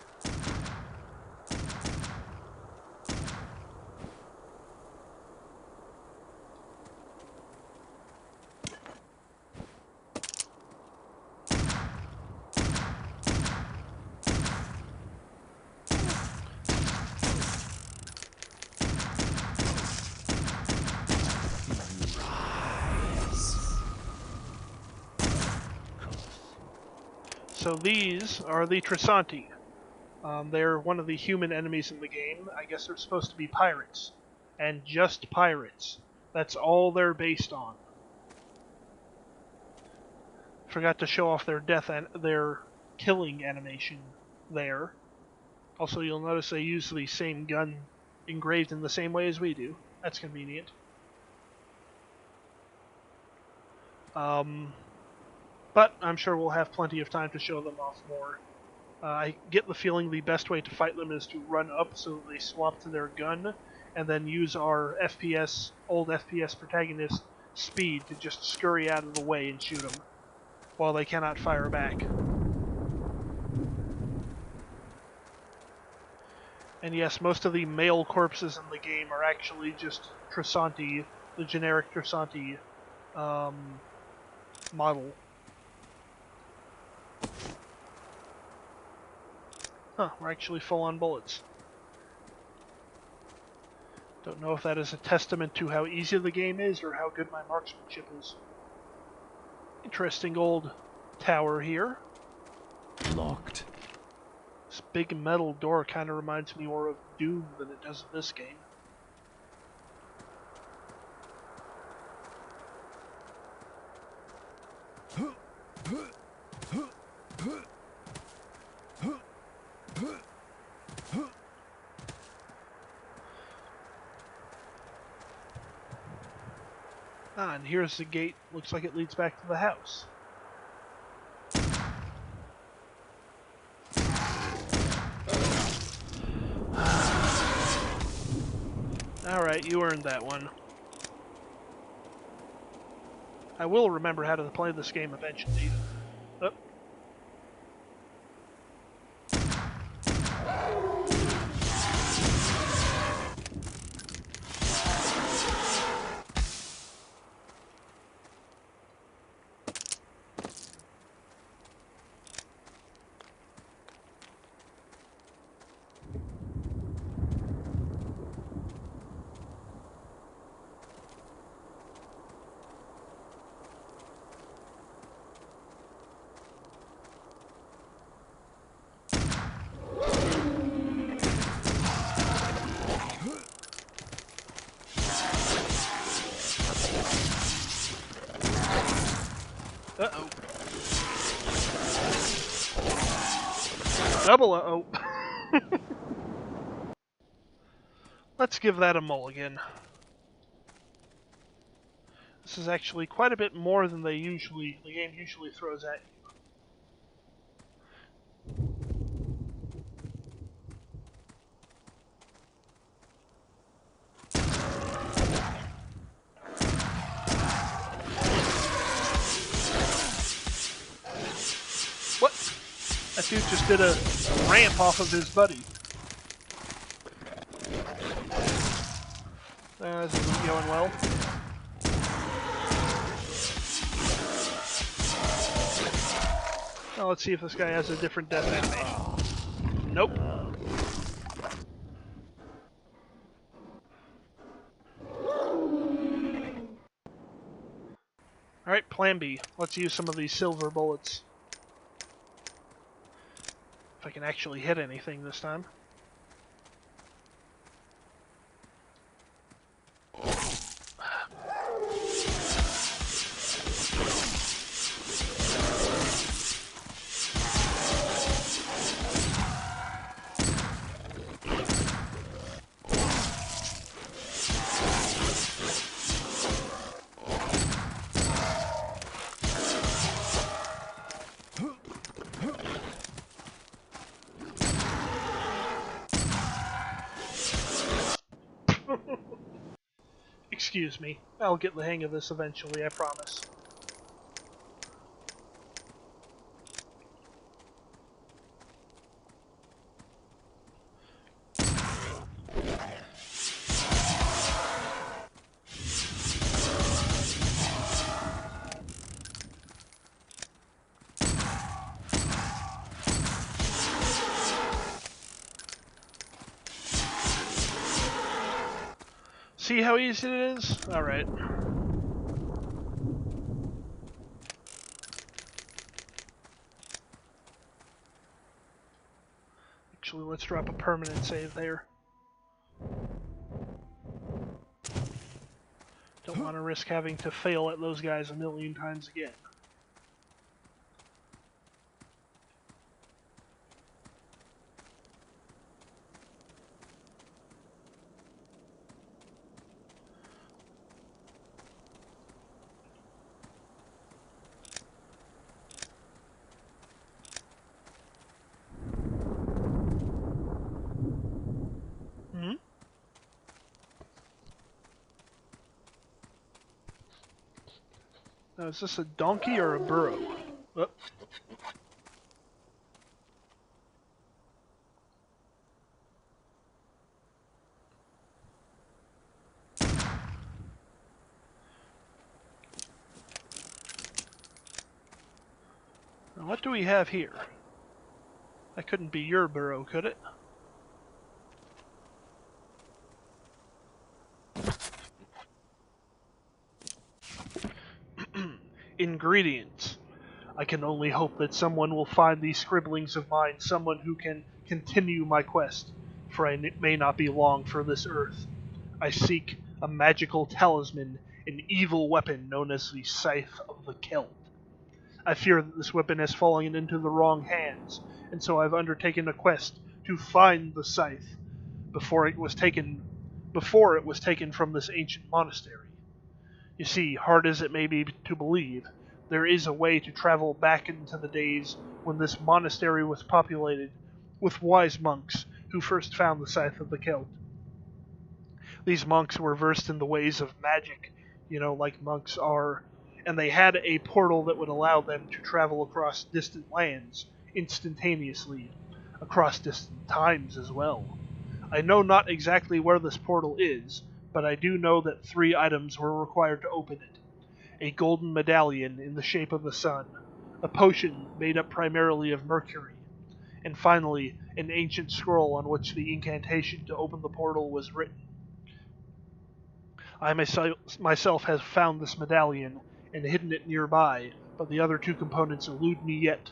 So these are the Trisanti. They're one of the human enemies in the game. I guess they're supposed to be pirates. And just pirates. That's all they're based on. Forgot to show off their death and their killing animation there. Also, you'll notice they use the same gun engraved in the same way as we do. That's convenient. But I'm sure we'll have plenty of time to show them off more. I get the feeling the best way to fight them is to run up so that they swap to their gun, and then use our old FPS protagonist speed to just scurry out of the way and shoot them, while they cannot fire back. And yes, most of the male corpses in the game are actually just Trisanti, the generic Trisanti model. Huh, we're actually full on bullets. Don't know if that is a testament to how easy the game is or how good my marksmanship is. Interesting old tower here. Locked. This big metal door kind of reminds me more of Doom than it does of this game. Ah, and here's the gate. Looks like it leads back to the house. Alright, you earned that one. I will remember how to play this game eventually. Oh. Uh-oh. Double uh-oh. Let's give that a mulligan. This is actually quite a bit more than the game usually throws at you. What? That dude just did a ramp off of his buddy. This isn't going well. Now let's see if this guy has a different death animation. Nope. Alright, plan B. Let's use some of these silver bullets. If I can actually hit anything this time. Excuse me. I'll get the hang of this eventually, I promise. See how easy it is? Alright. Actually, let's drop a permanent save there. Don't want to risk having to fail at those guys a million times again. Now, is this a donkey or a burro? Oh. Now, what do we have here? That couldn't be your burro, could it? Ingredients. I can only hope that someone will find these scribblings of mine, someone who can continue my quest, for I may not be long for this earth. I seek a magical talisman, an evil weapon known as the Scythe of the Celt. I fear that this weapon has fallen into the wrong hands, and so I've undertaken a quest to find the scythe before it was taken from this ancient monastery. You see, hard as it may be to believe, there is a way to travel back into the days when this monastery was populated with wise monks who first found the Scythe of the Celt. These monks were versed in the ways of magic, like monks are, and they had a portal that would allow them to travel across distant lands instantaneously, across distant times as well. I know not exactly where this portal is, but I do know that 3 items were required to open it. A golden medallion in the shape of the sun, a potion made up primarily of mercury, and finally, an ancient scroll on which the incantation to open the portal was written. I myself have found this medallion and hidden it nearby, but the other 2 components elude me yet,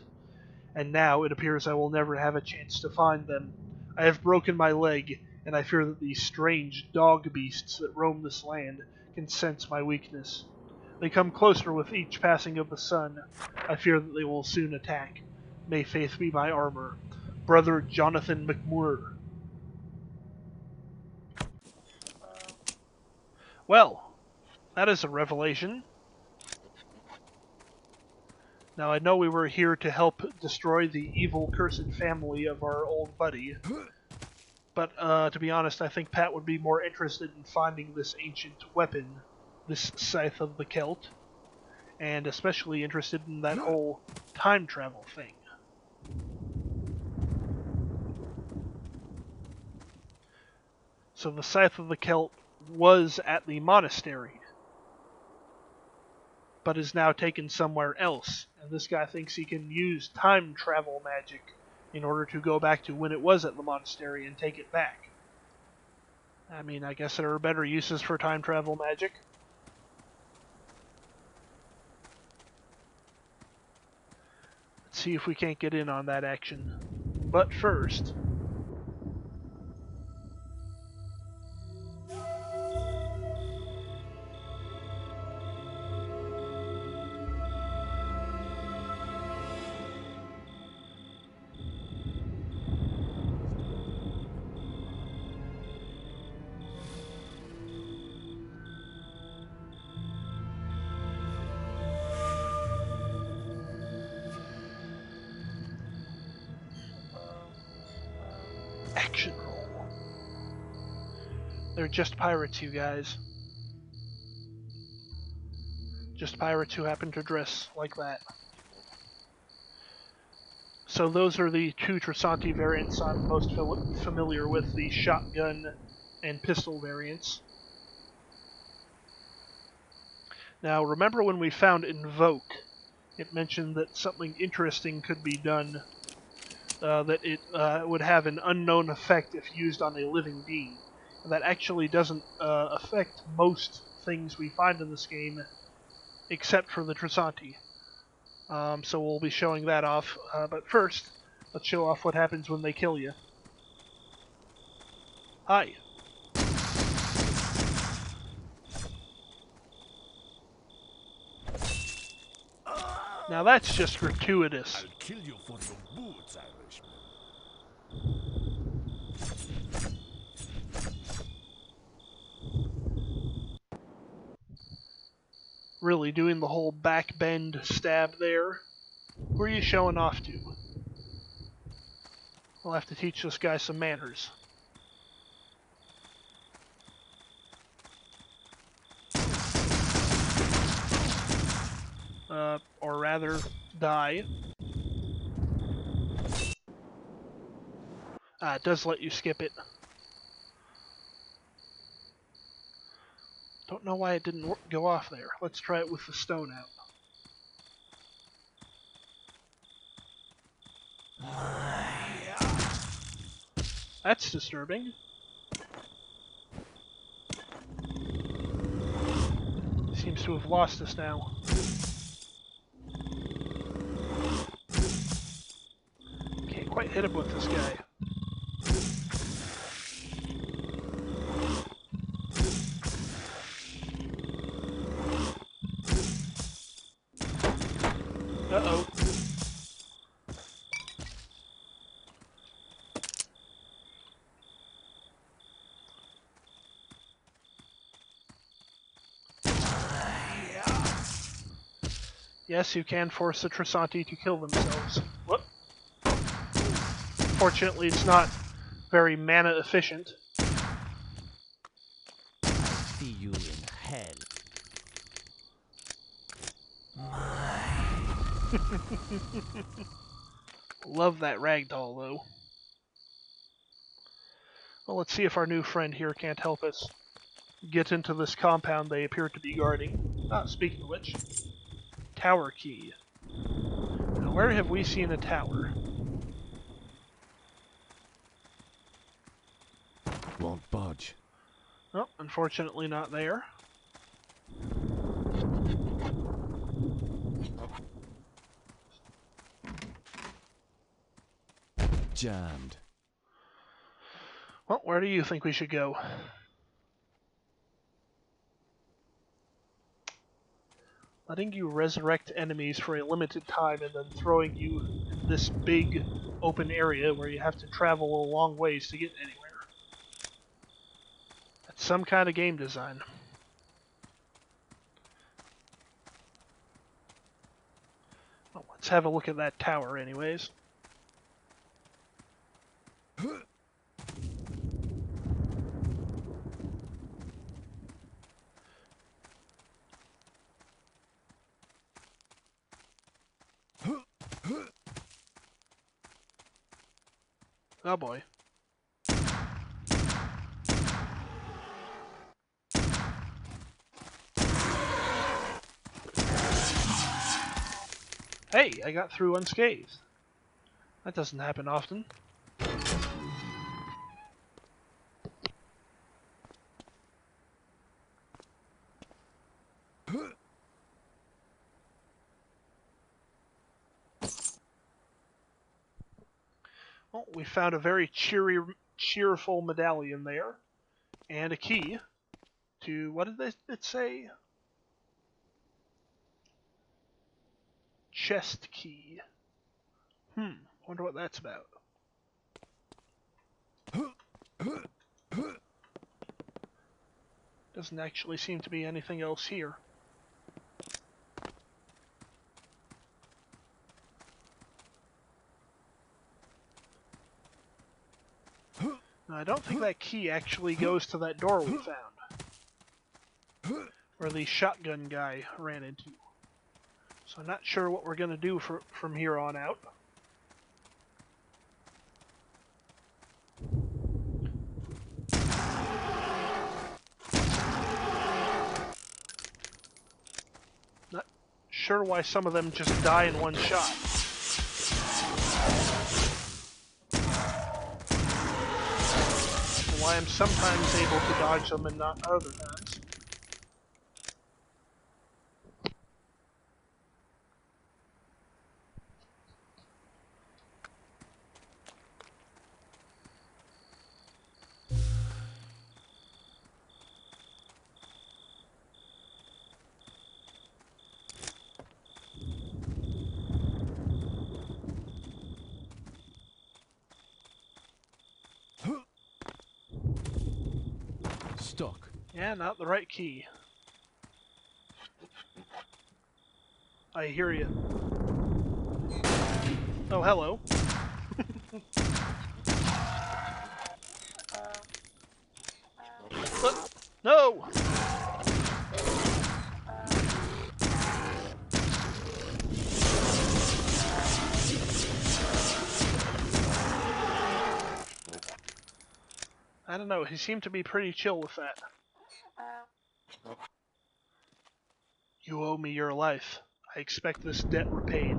and now it appears I will never have a chance to find them. I have broken my leg, and I fear that these strange dog beasts that roam this land can sense my weakness. They come closer with each passing of the sun. I fear that they will soon attack. May faith be my armor. Brother Jonathan McMurr. Well, that is a revelation. Now I know we were here to help destroy the evil, cursed family of our old buddy. But, to be honest, I think Pat would be more interested in finding this ancient weapon, this Scythe of the Celt, and especially interested in that whole time travel thing. So the Scythe of the Celt was at the monastery, but is now taken somewhere else, and this guy thinks he can use time travel magic in order to go back to when it was at the monastery and take it back. I mean, I guess there are better uses for time travel magic. Let's see if we can't get in on that action. But first... action roll. They're just pirates, you guys. Just pirates who happen to dress like that. So those are the two Trasanti variants I'm most familiar with, the shotgun and pistol variants. Now remember when we found Invoke, it mentioned that something interesting could be done, that it would have an unknown effect if used on a living being. And that actually doesn't affect most things we find in this game, except for the Trasanti. So we'll be showing that off, but first, let's show off what happens when they kill you. Hi. Now that's just gratuitous. I'll kill you for your boots, Irishman. Really doing the whole back bend stab there. Who are you showing off to? We'll have to teach this guy some manners. Or rather, die. It does let you skip it. Don't know why it didn't go off there. Let's try it with the stone out. That's disturbing. Seems to have lost us now. Can't quite hit him with this guy. Uh-oh. Yes, you can force the Trasanti to kill themselves. Whoop. Fortunately, it's not very mana efficient. See you in hell. Love that ragdoll, though. Well, let's see if our new friend here can't help us get into this compound they appear to be guarding. Speaking of which, tower key. Now, where have we seen a tower? Won't budge. Oh, unfortunately not there. Jammed. Well, where do you think we should go? letting you resurrect enemies for a limited time and then throwing you in this big open area where you have to travel a long ways to get anywhere. That's some kind of game design. Well, let's have a look at that tower anyways. Oh boy. Hey, I got through unscathed. That doesn't happen often. Well, we found a very cheerful medallion there, and a key to, what did it say? Chest key. Wonder what that's about. Doesn't actually seem to be anything else here. Now, I don't think that key actually goes to that door we found, where the shotgun guy ran into. So I'm not sure what we're going to do from here on out. Not sure why some of them just die in one shot. And why I'm sometimes able to dodge them and not other times. Stuck. Yeah, not the right key. I hear you. Oh, hello. No! I don't know, he seemed to be pretty chill with that. You owe me your life. I expect this debt repaid.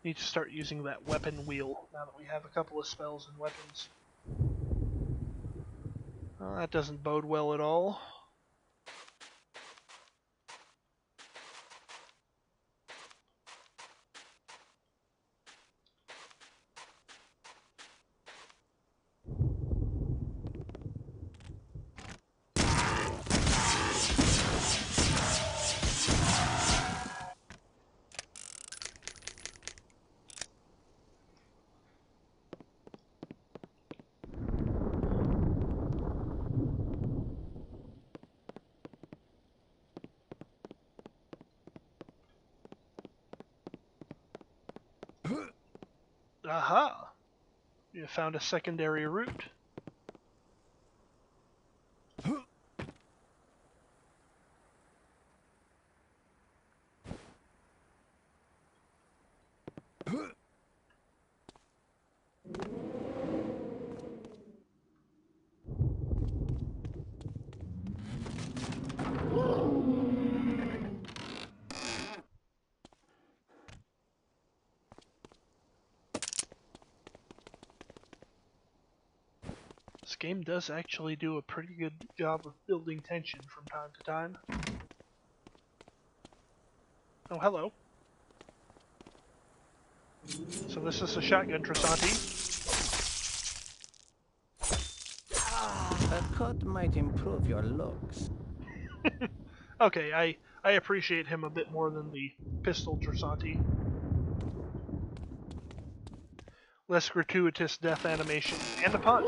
Need to start using that weapon wheel now that we have a couple of spells and weapons. Well, that doesn't bode well at all. Aha! You found a secondary route. This game does actually do a pretty good job of building tension from time to time. Oh, hello. So this is a shotgun Trasanti. thought might improve your looks. Okay, I appreciate him a bit more than the pistol Dressati. Less gratuitous death animation and a pun.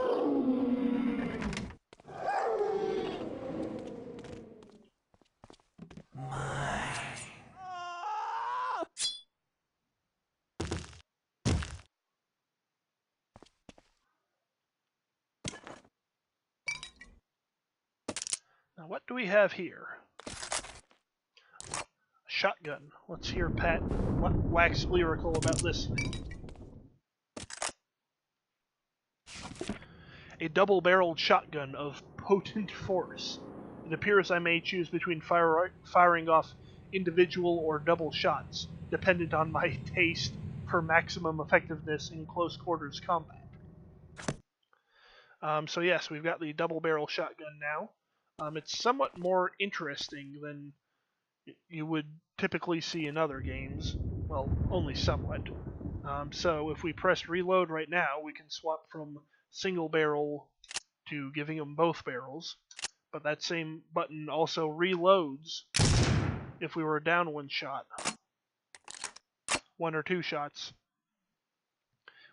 Now what do we have here? Shotgun. Let's hear Pat wax lyrical about this thing. A double-barreled shotgun of potent force. It appears I may choose between firing off individual or double shots, dependent on my taste for maximum effectiveness in close quarters combat. So yes, we've got the double-barrel shotgun now. It's somewhat more interesting than you would typically see in other games. Well, only somewhat. So if we press reload right now, we can swap from single barrel to giving them both barrels. But that same button also reloads if we were down one shot. One or two shots.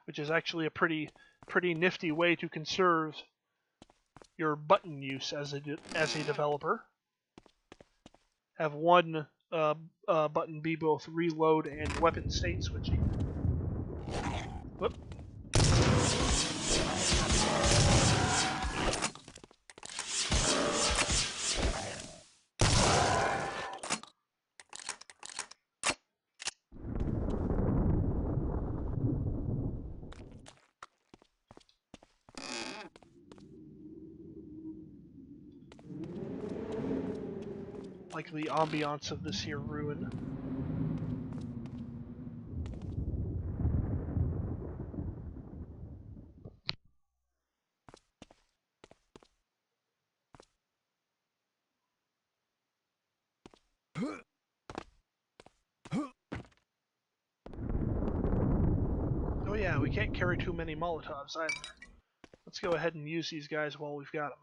Which is actually a pretty nifty way to conserve your button use as a developer. Have one button be both reload and weapon state switching. Whoop. Like the ambiance of this here ruin. Oh yeah, we can't carry too many Molotovs either. Let's go ahead and use these guys while we've got them.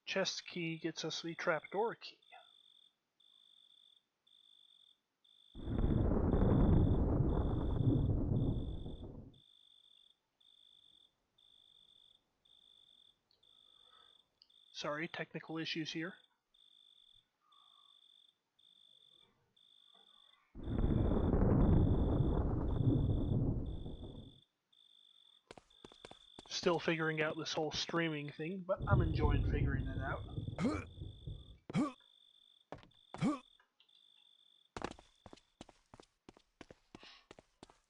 Chest key gets us the trapdoor key. Sorry, technical issues here. still figuring out this whole streaming thing, but I'm enjoying figuring it out.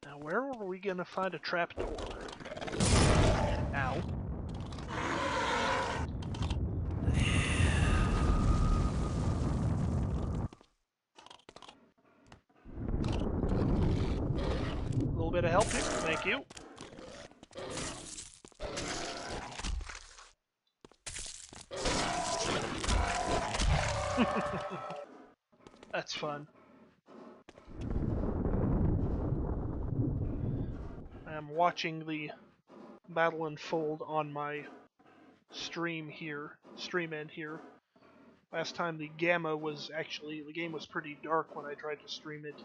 Now, where are we gonna find a trapdoor? Ow. A little bit of help here, thank you. That's fun. I'm watching the battle unfold on my stream end here. Last time the game was pretty dark when I tried to stream it.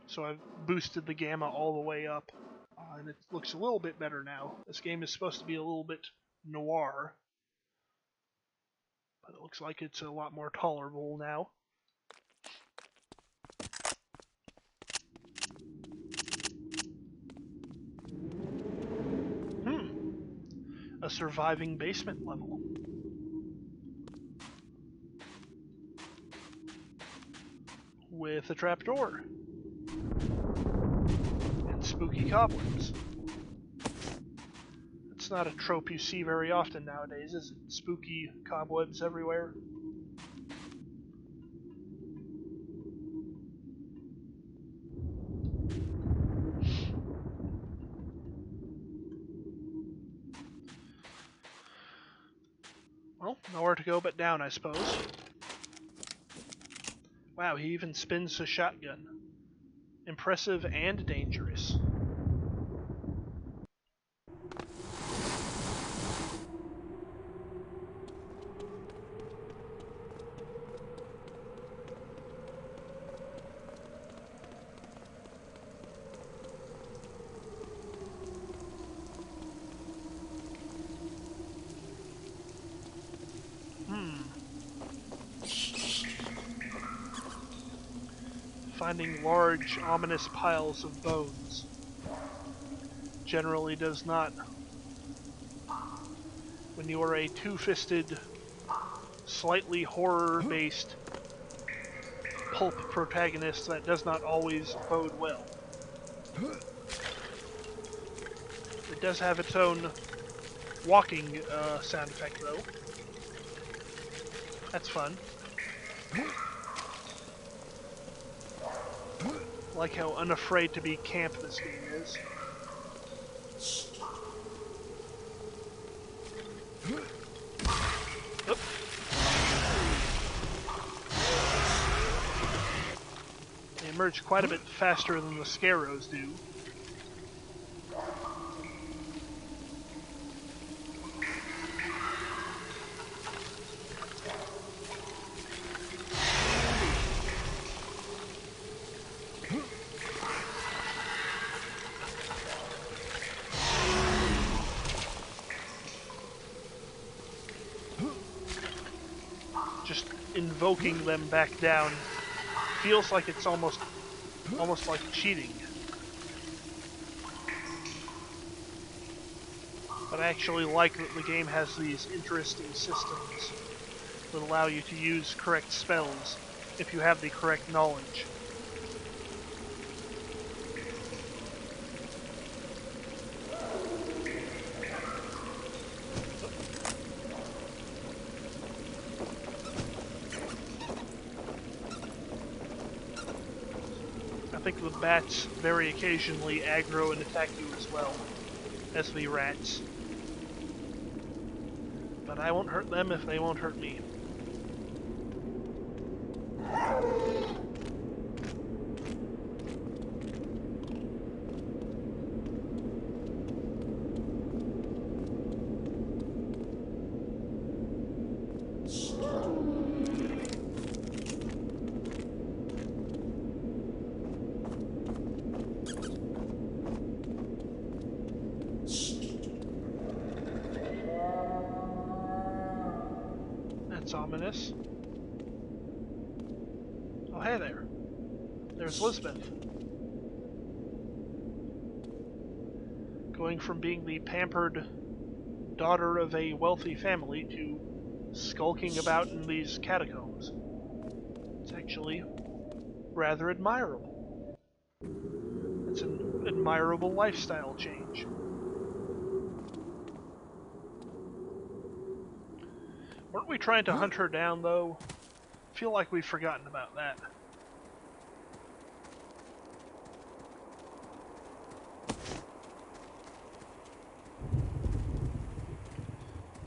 So I've boosted the gamma all the way up, and it looks a little bit better now. This game is supposed to be a little bit noir, but it looks like it's a lot more tolerable now. A surviving basement level. With a trapdoor. And spooky cobwebs. It's not a trope you see very often nowadays, is it? Spooky cobwebs everywhere. Well, nowhere to go but down, I suppose. Wow, he even spins a shotgun. Impressive and dangerous. Finding large, ominous piles of bones generally does not. When you are a two-fisted, slightly horror-based pulp protagonist, that does not always bode well. It does have its own walking sound effect, though. That's fun. Like how unafraid to be camp this game is. Oop. They emerge quite a bit faster than the scaros do. Invoking them back down feels like it's almost like cheating. But I actually like that the game has these interesting systems that allow you to use correct spells if you have the correct knowledge. I think the bats very occasionally aggro and attack you as well as the rats. But I won't hurt them if they won't hurt me. That's ominous. Oh, hey there. There's Lisbeth. Going from being the pampered daughter of a wealthy family to skulking about in these catacombs. It's actually rather admirable. It's an admirable lifestyle change. Weren't we trying to hunt her down, though? I feel like we've forgotten about that.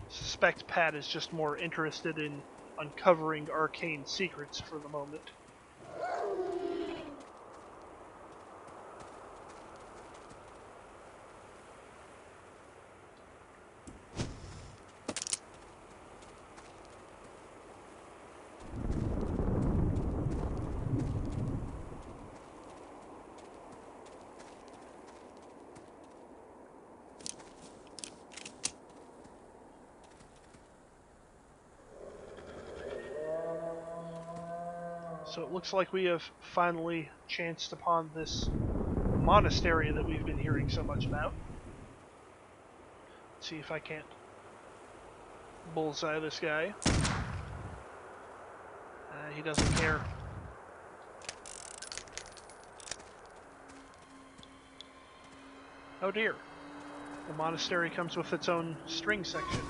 Suspect Pat is just more interested in uncovering arcane secrets for the moment. So it looks like we have finally chanced upon this monastery that we've been hearing so much about. Let's see if I can't bullseye this guy. He doesn't care. Oh dear. The monastery comes with its own string section.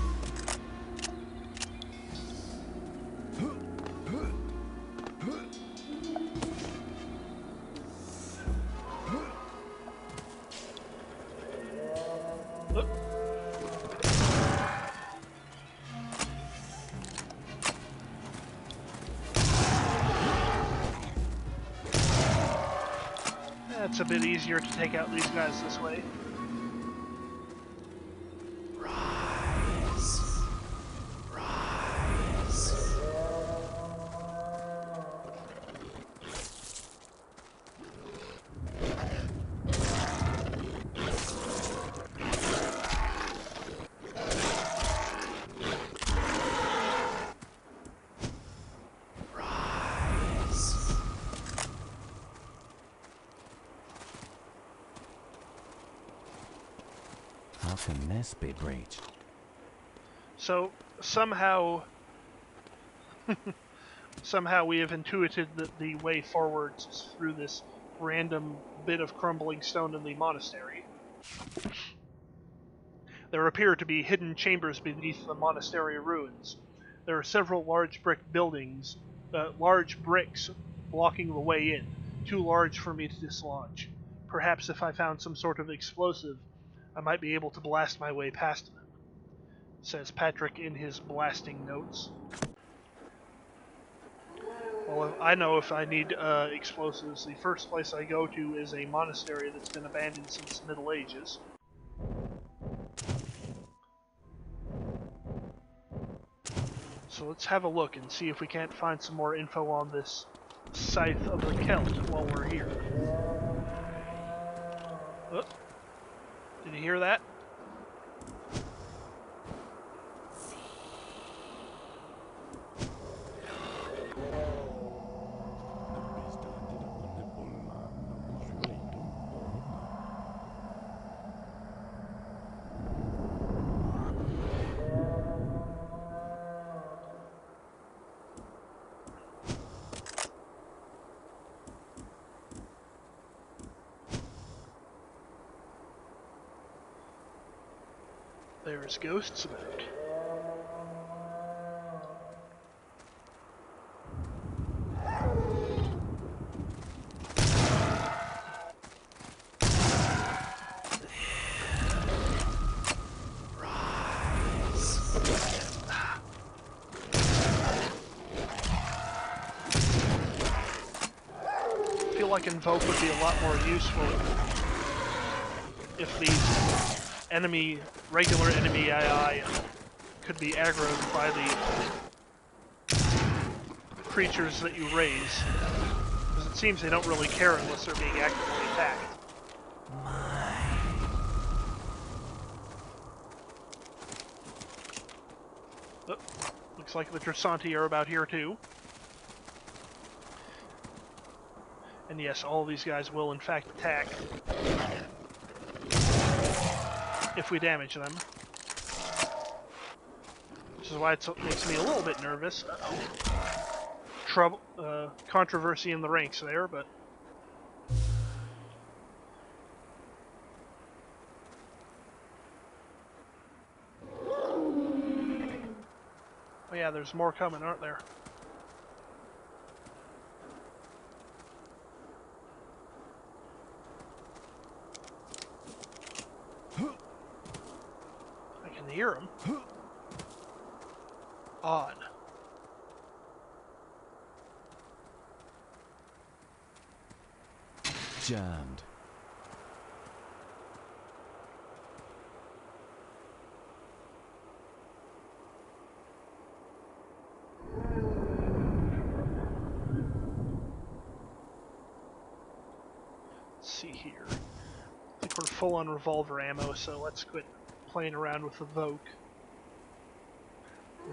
It's a bit easier to take out these guys this way. Rise. Rise. How can this be breached? So somehow we have intuited that the way forwards is through this random bit of crumbling stone in the monastery. There appear to be hidden chambers beneath the monastery ruins. There are several large brick buildings, large bricks blocking the way in, too large for me to dislodge. Perhaps if I found some sort of explosive, I might be able to blast my way past them, says Patrick in his blasting notes. Well, I know if I need explosives, the first place I go to is a monastery that's been abandoned since the Middle Ages. So let's have a look and see if we can't find some more info on this Scythe of the Celt while we're here. Oh, did you hear that? There's ghosts about. I feel like Invoke would be a lot more useful if these regular enemy AI could be aggroed by the creatures that you raise. Because it seems they don't really care unless they're being actively attacked. Oh, looks like the Trasanti are about here too. And yes, all these guys will in fact attack. if we damage them. Which is why it makes me a little bit nervous. Trouble, controversy in the ranks there, but... Oh yeah, there's more coming, aren't there? I can hear them. Odd. Jammed. Let's see here. I think we're full on revolver ammo, so let's quit playing around with Evoke.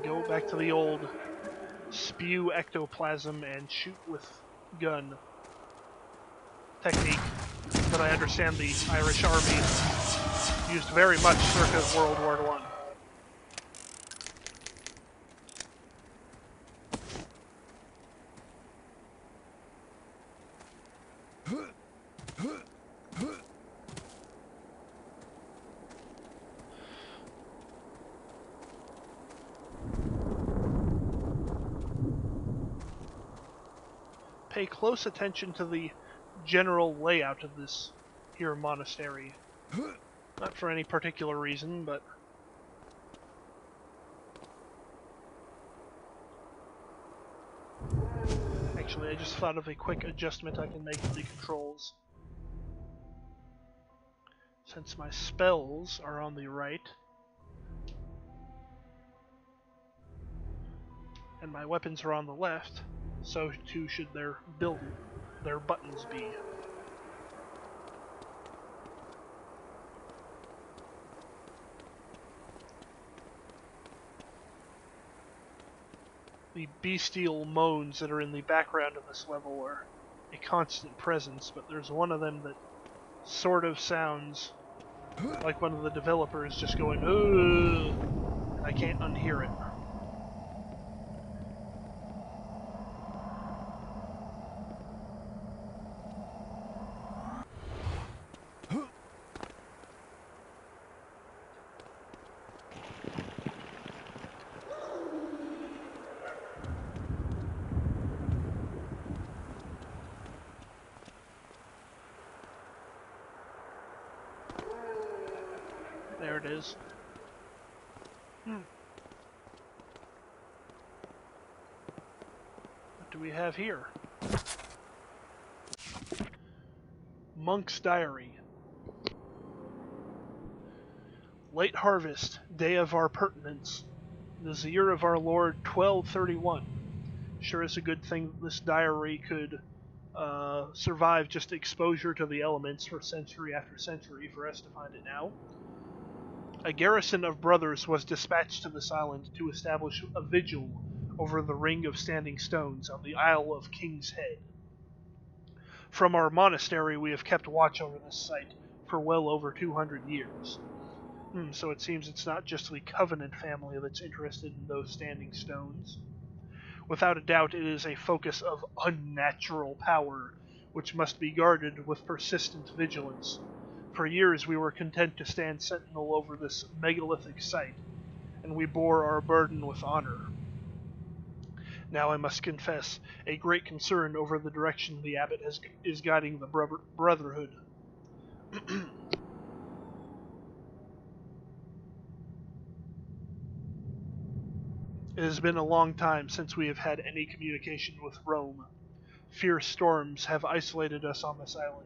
Go back to the old spew ectoplasm and shoot with gun technique that I understand the Irish Army used very much circa World War I. Pay close attention to the general layout of this here monastery. Not for any particular reason, but... Actually, I just thought of a quick adjustment I can make to the controls. Since my spells are on the right, and my weapons are on the left, so too should their buttons be. The bestial moans that are in the background of this level are a constant presence, but there's one of them that sort of sounds like one of the developers just going, "Ugh," and I can't unhear it. There it is. What do we have here? Monk's Diary. Late harvest, day of our pertinence. The year of our Lord 1231. Sure is a good thing that this diary could survive just exposure to the elements for century after century for us to find it now. A garrison of brothers was dispatched to this island to establish a vigil over the ring of standing stones on the Isle of King's Head. From our monastery we have kept watch over this site for well over 200 years. So it seems it's not just the Covenant family that's interested in those standing stones. Without a doubt it is a focus of unnatural power, which must be guarded with persistent vigilance. For years we were content to stand sentinel over this megalithic site, and we bore our burden with honor. Now I must confess a great concern over the direction the abbot is guiding the brotherhood. It has been a long time since we have had any communication with Rome. Fierce storms have isolated us on this island,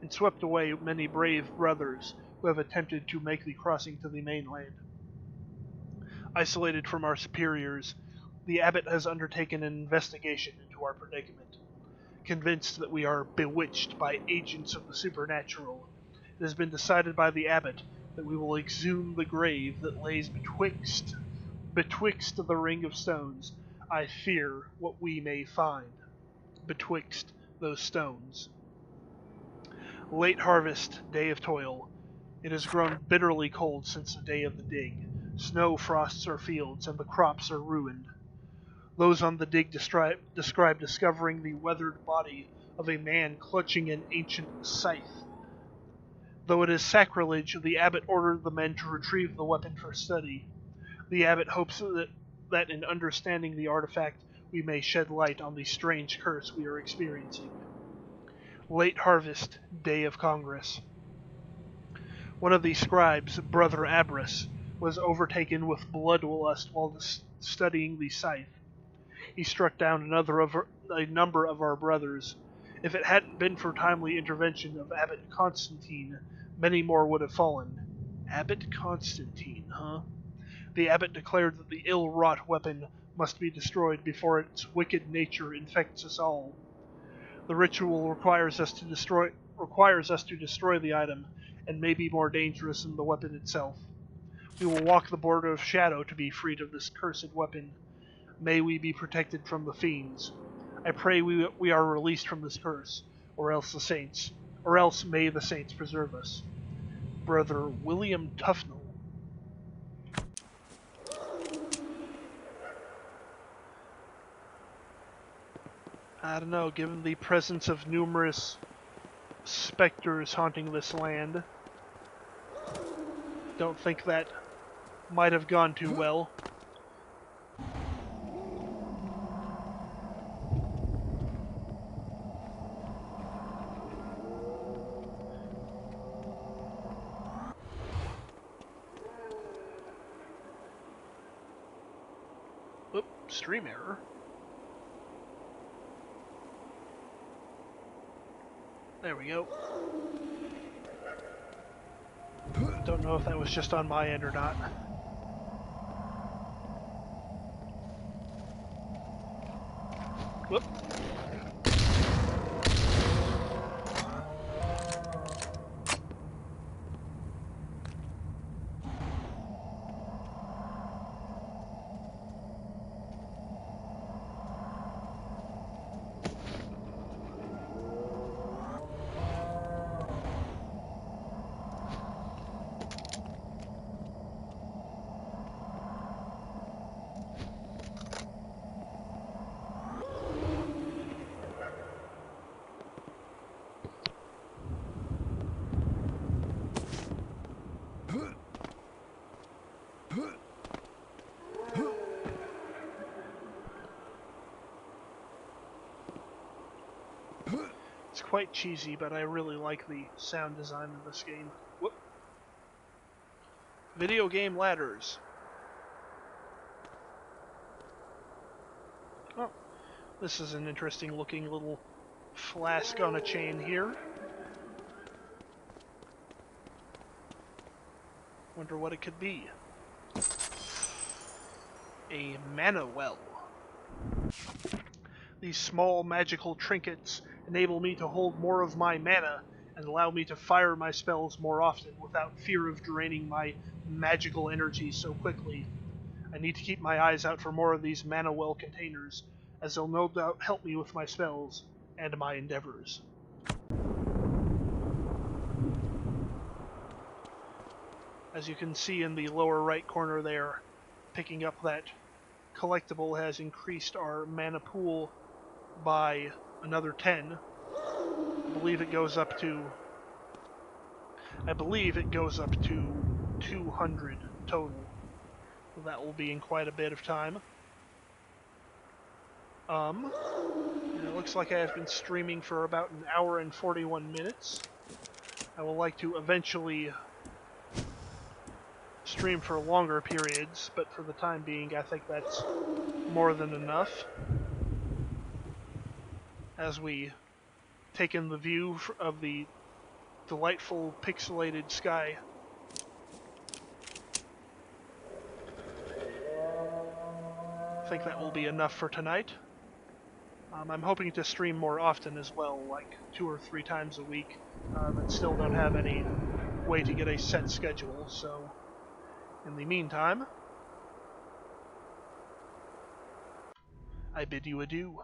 and swept away many brave brothers who have attempted to make the crossing to the mainland. Isolated from our superiors, the abbot has undertaken an investigation into our predicament. Convinced that we are bewitched by agents of the supernatural, it has been decided by the abbot that we will exhume the grave that lays betwixt the ring of stones. I fear what we may find betwixt those stones. Late harvest, day of toil. It has grown bitterly cold since the day of the dig. Snow frosts our fields, and the crops are ruined. Those on the dig describe discovering the weathered body of a man clutching an ancient scythe. Though it is sacrilege, the abbot ordered the men to retrieve the weapon for study. The abbot hopes that in understanding the artifact, we may shed light on the strange curse we are experiencing. Late harvest, day of Congress. One of the scribes, Brother Abras, was overtaken with bloodlust while studying the scythe. He struck down a number of our brothers. If it hadn't been for timely intervention of Abbot Constantine, many more would have fallen. Abbot Constantine, huh? The abbot declared that the ill-wrought weapon must be destroyed before its wicked nature infects us all. The ritual requires us to destroy the item, and may be more dangerous than the weapon itself. We will walk the border of shadow to be freed of this cursed weapon. May we be protected from the fiends. I pray we are released from this curse, or else may the saints preserve us. Brother William Tufnell. I don't know, given the presence of numerous specters haunting this land, don't think that might have gone too well. Oop, stream error. There we go. Don't know if that was just on my end or not. Whoop. It's quite cheesy, but I really like the sound design of this game. Whoop. Video game ladders. Oh, this is an interesting looking little flask on a chain here. Wonder what it could be. A mana well. These small magical trinkets enable me to hold more of my mana and allow me to fire my spells more often without fear of draining my magical energy so quickly. I need to keep my eyes out for more of these mana well containers, as they'll no doubt help me with my spells and my endeavors. As you can see in the lower right corner there, picking up that collectible has increased our mana pool by another 10. I believe it goes up to 200 total. So that will be in quite a bit of time. It looks like I have been streaming for about an hour and 41 minutes. I would like to eventually stream for longer periods, but for the time being I think that's more than enough. As we take in the view of the delightful pixelated sky. I think that will be enough for tonight. I'm hoping to stream more often as well, like 2 or 3 times a week, but still don't have any way to get a set schedule, so in the meantime, I bid you adieu.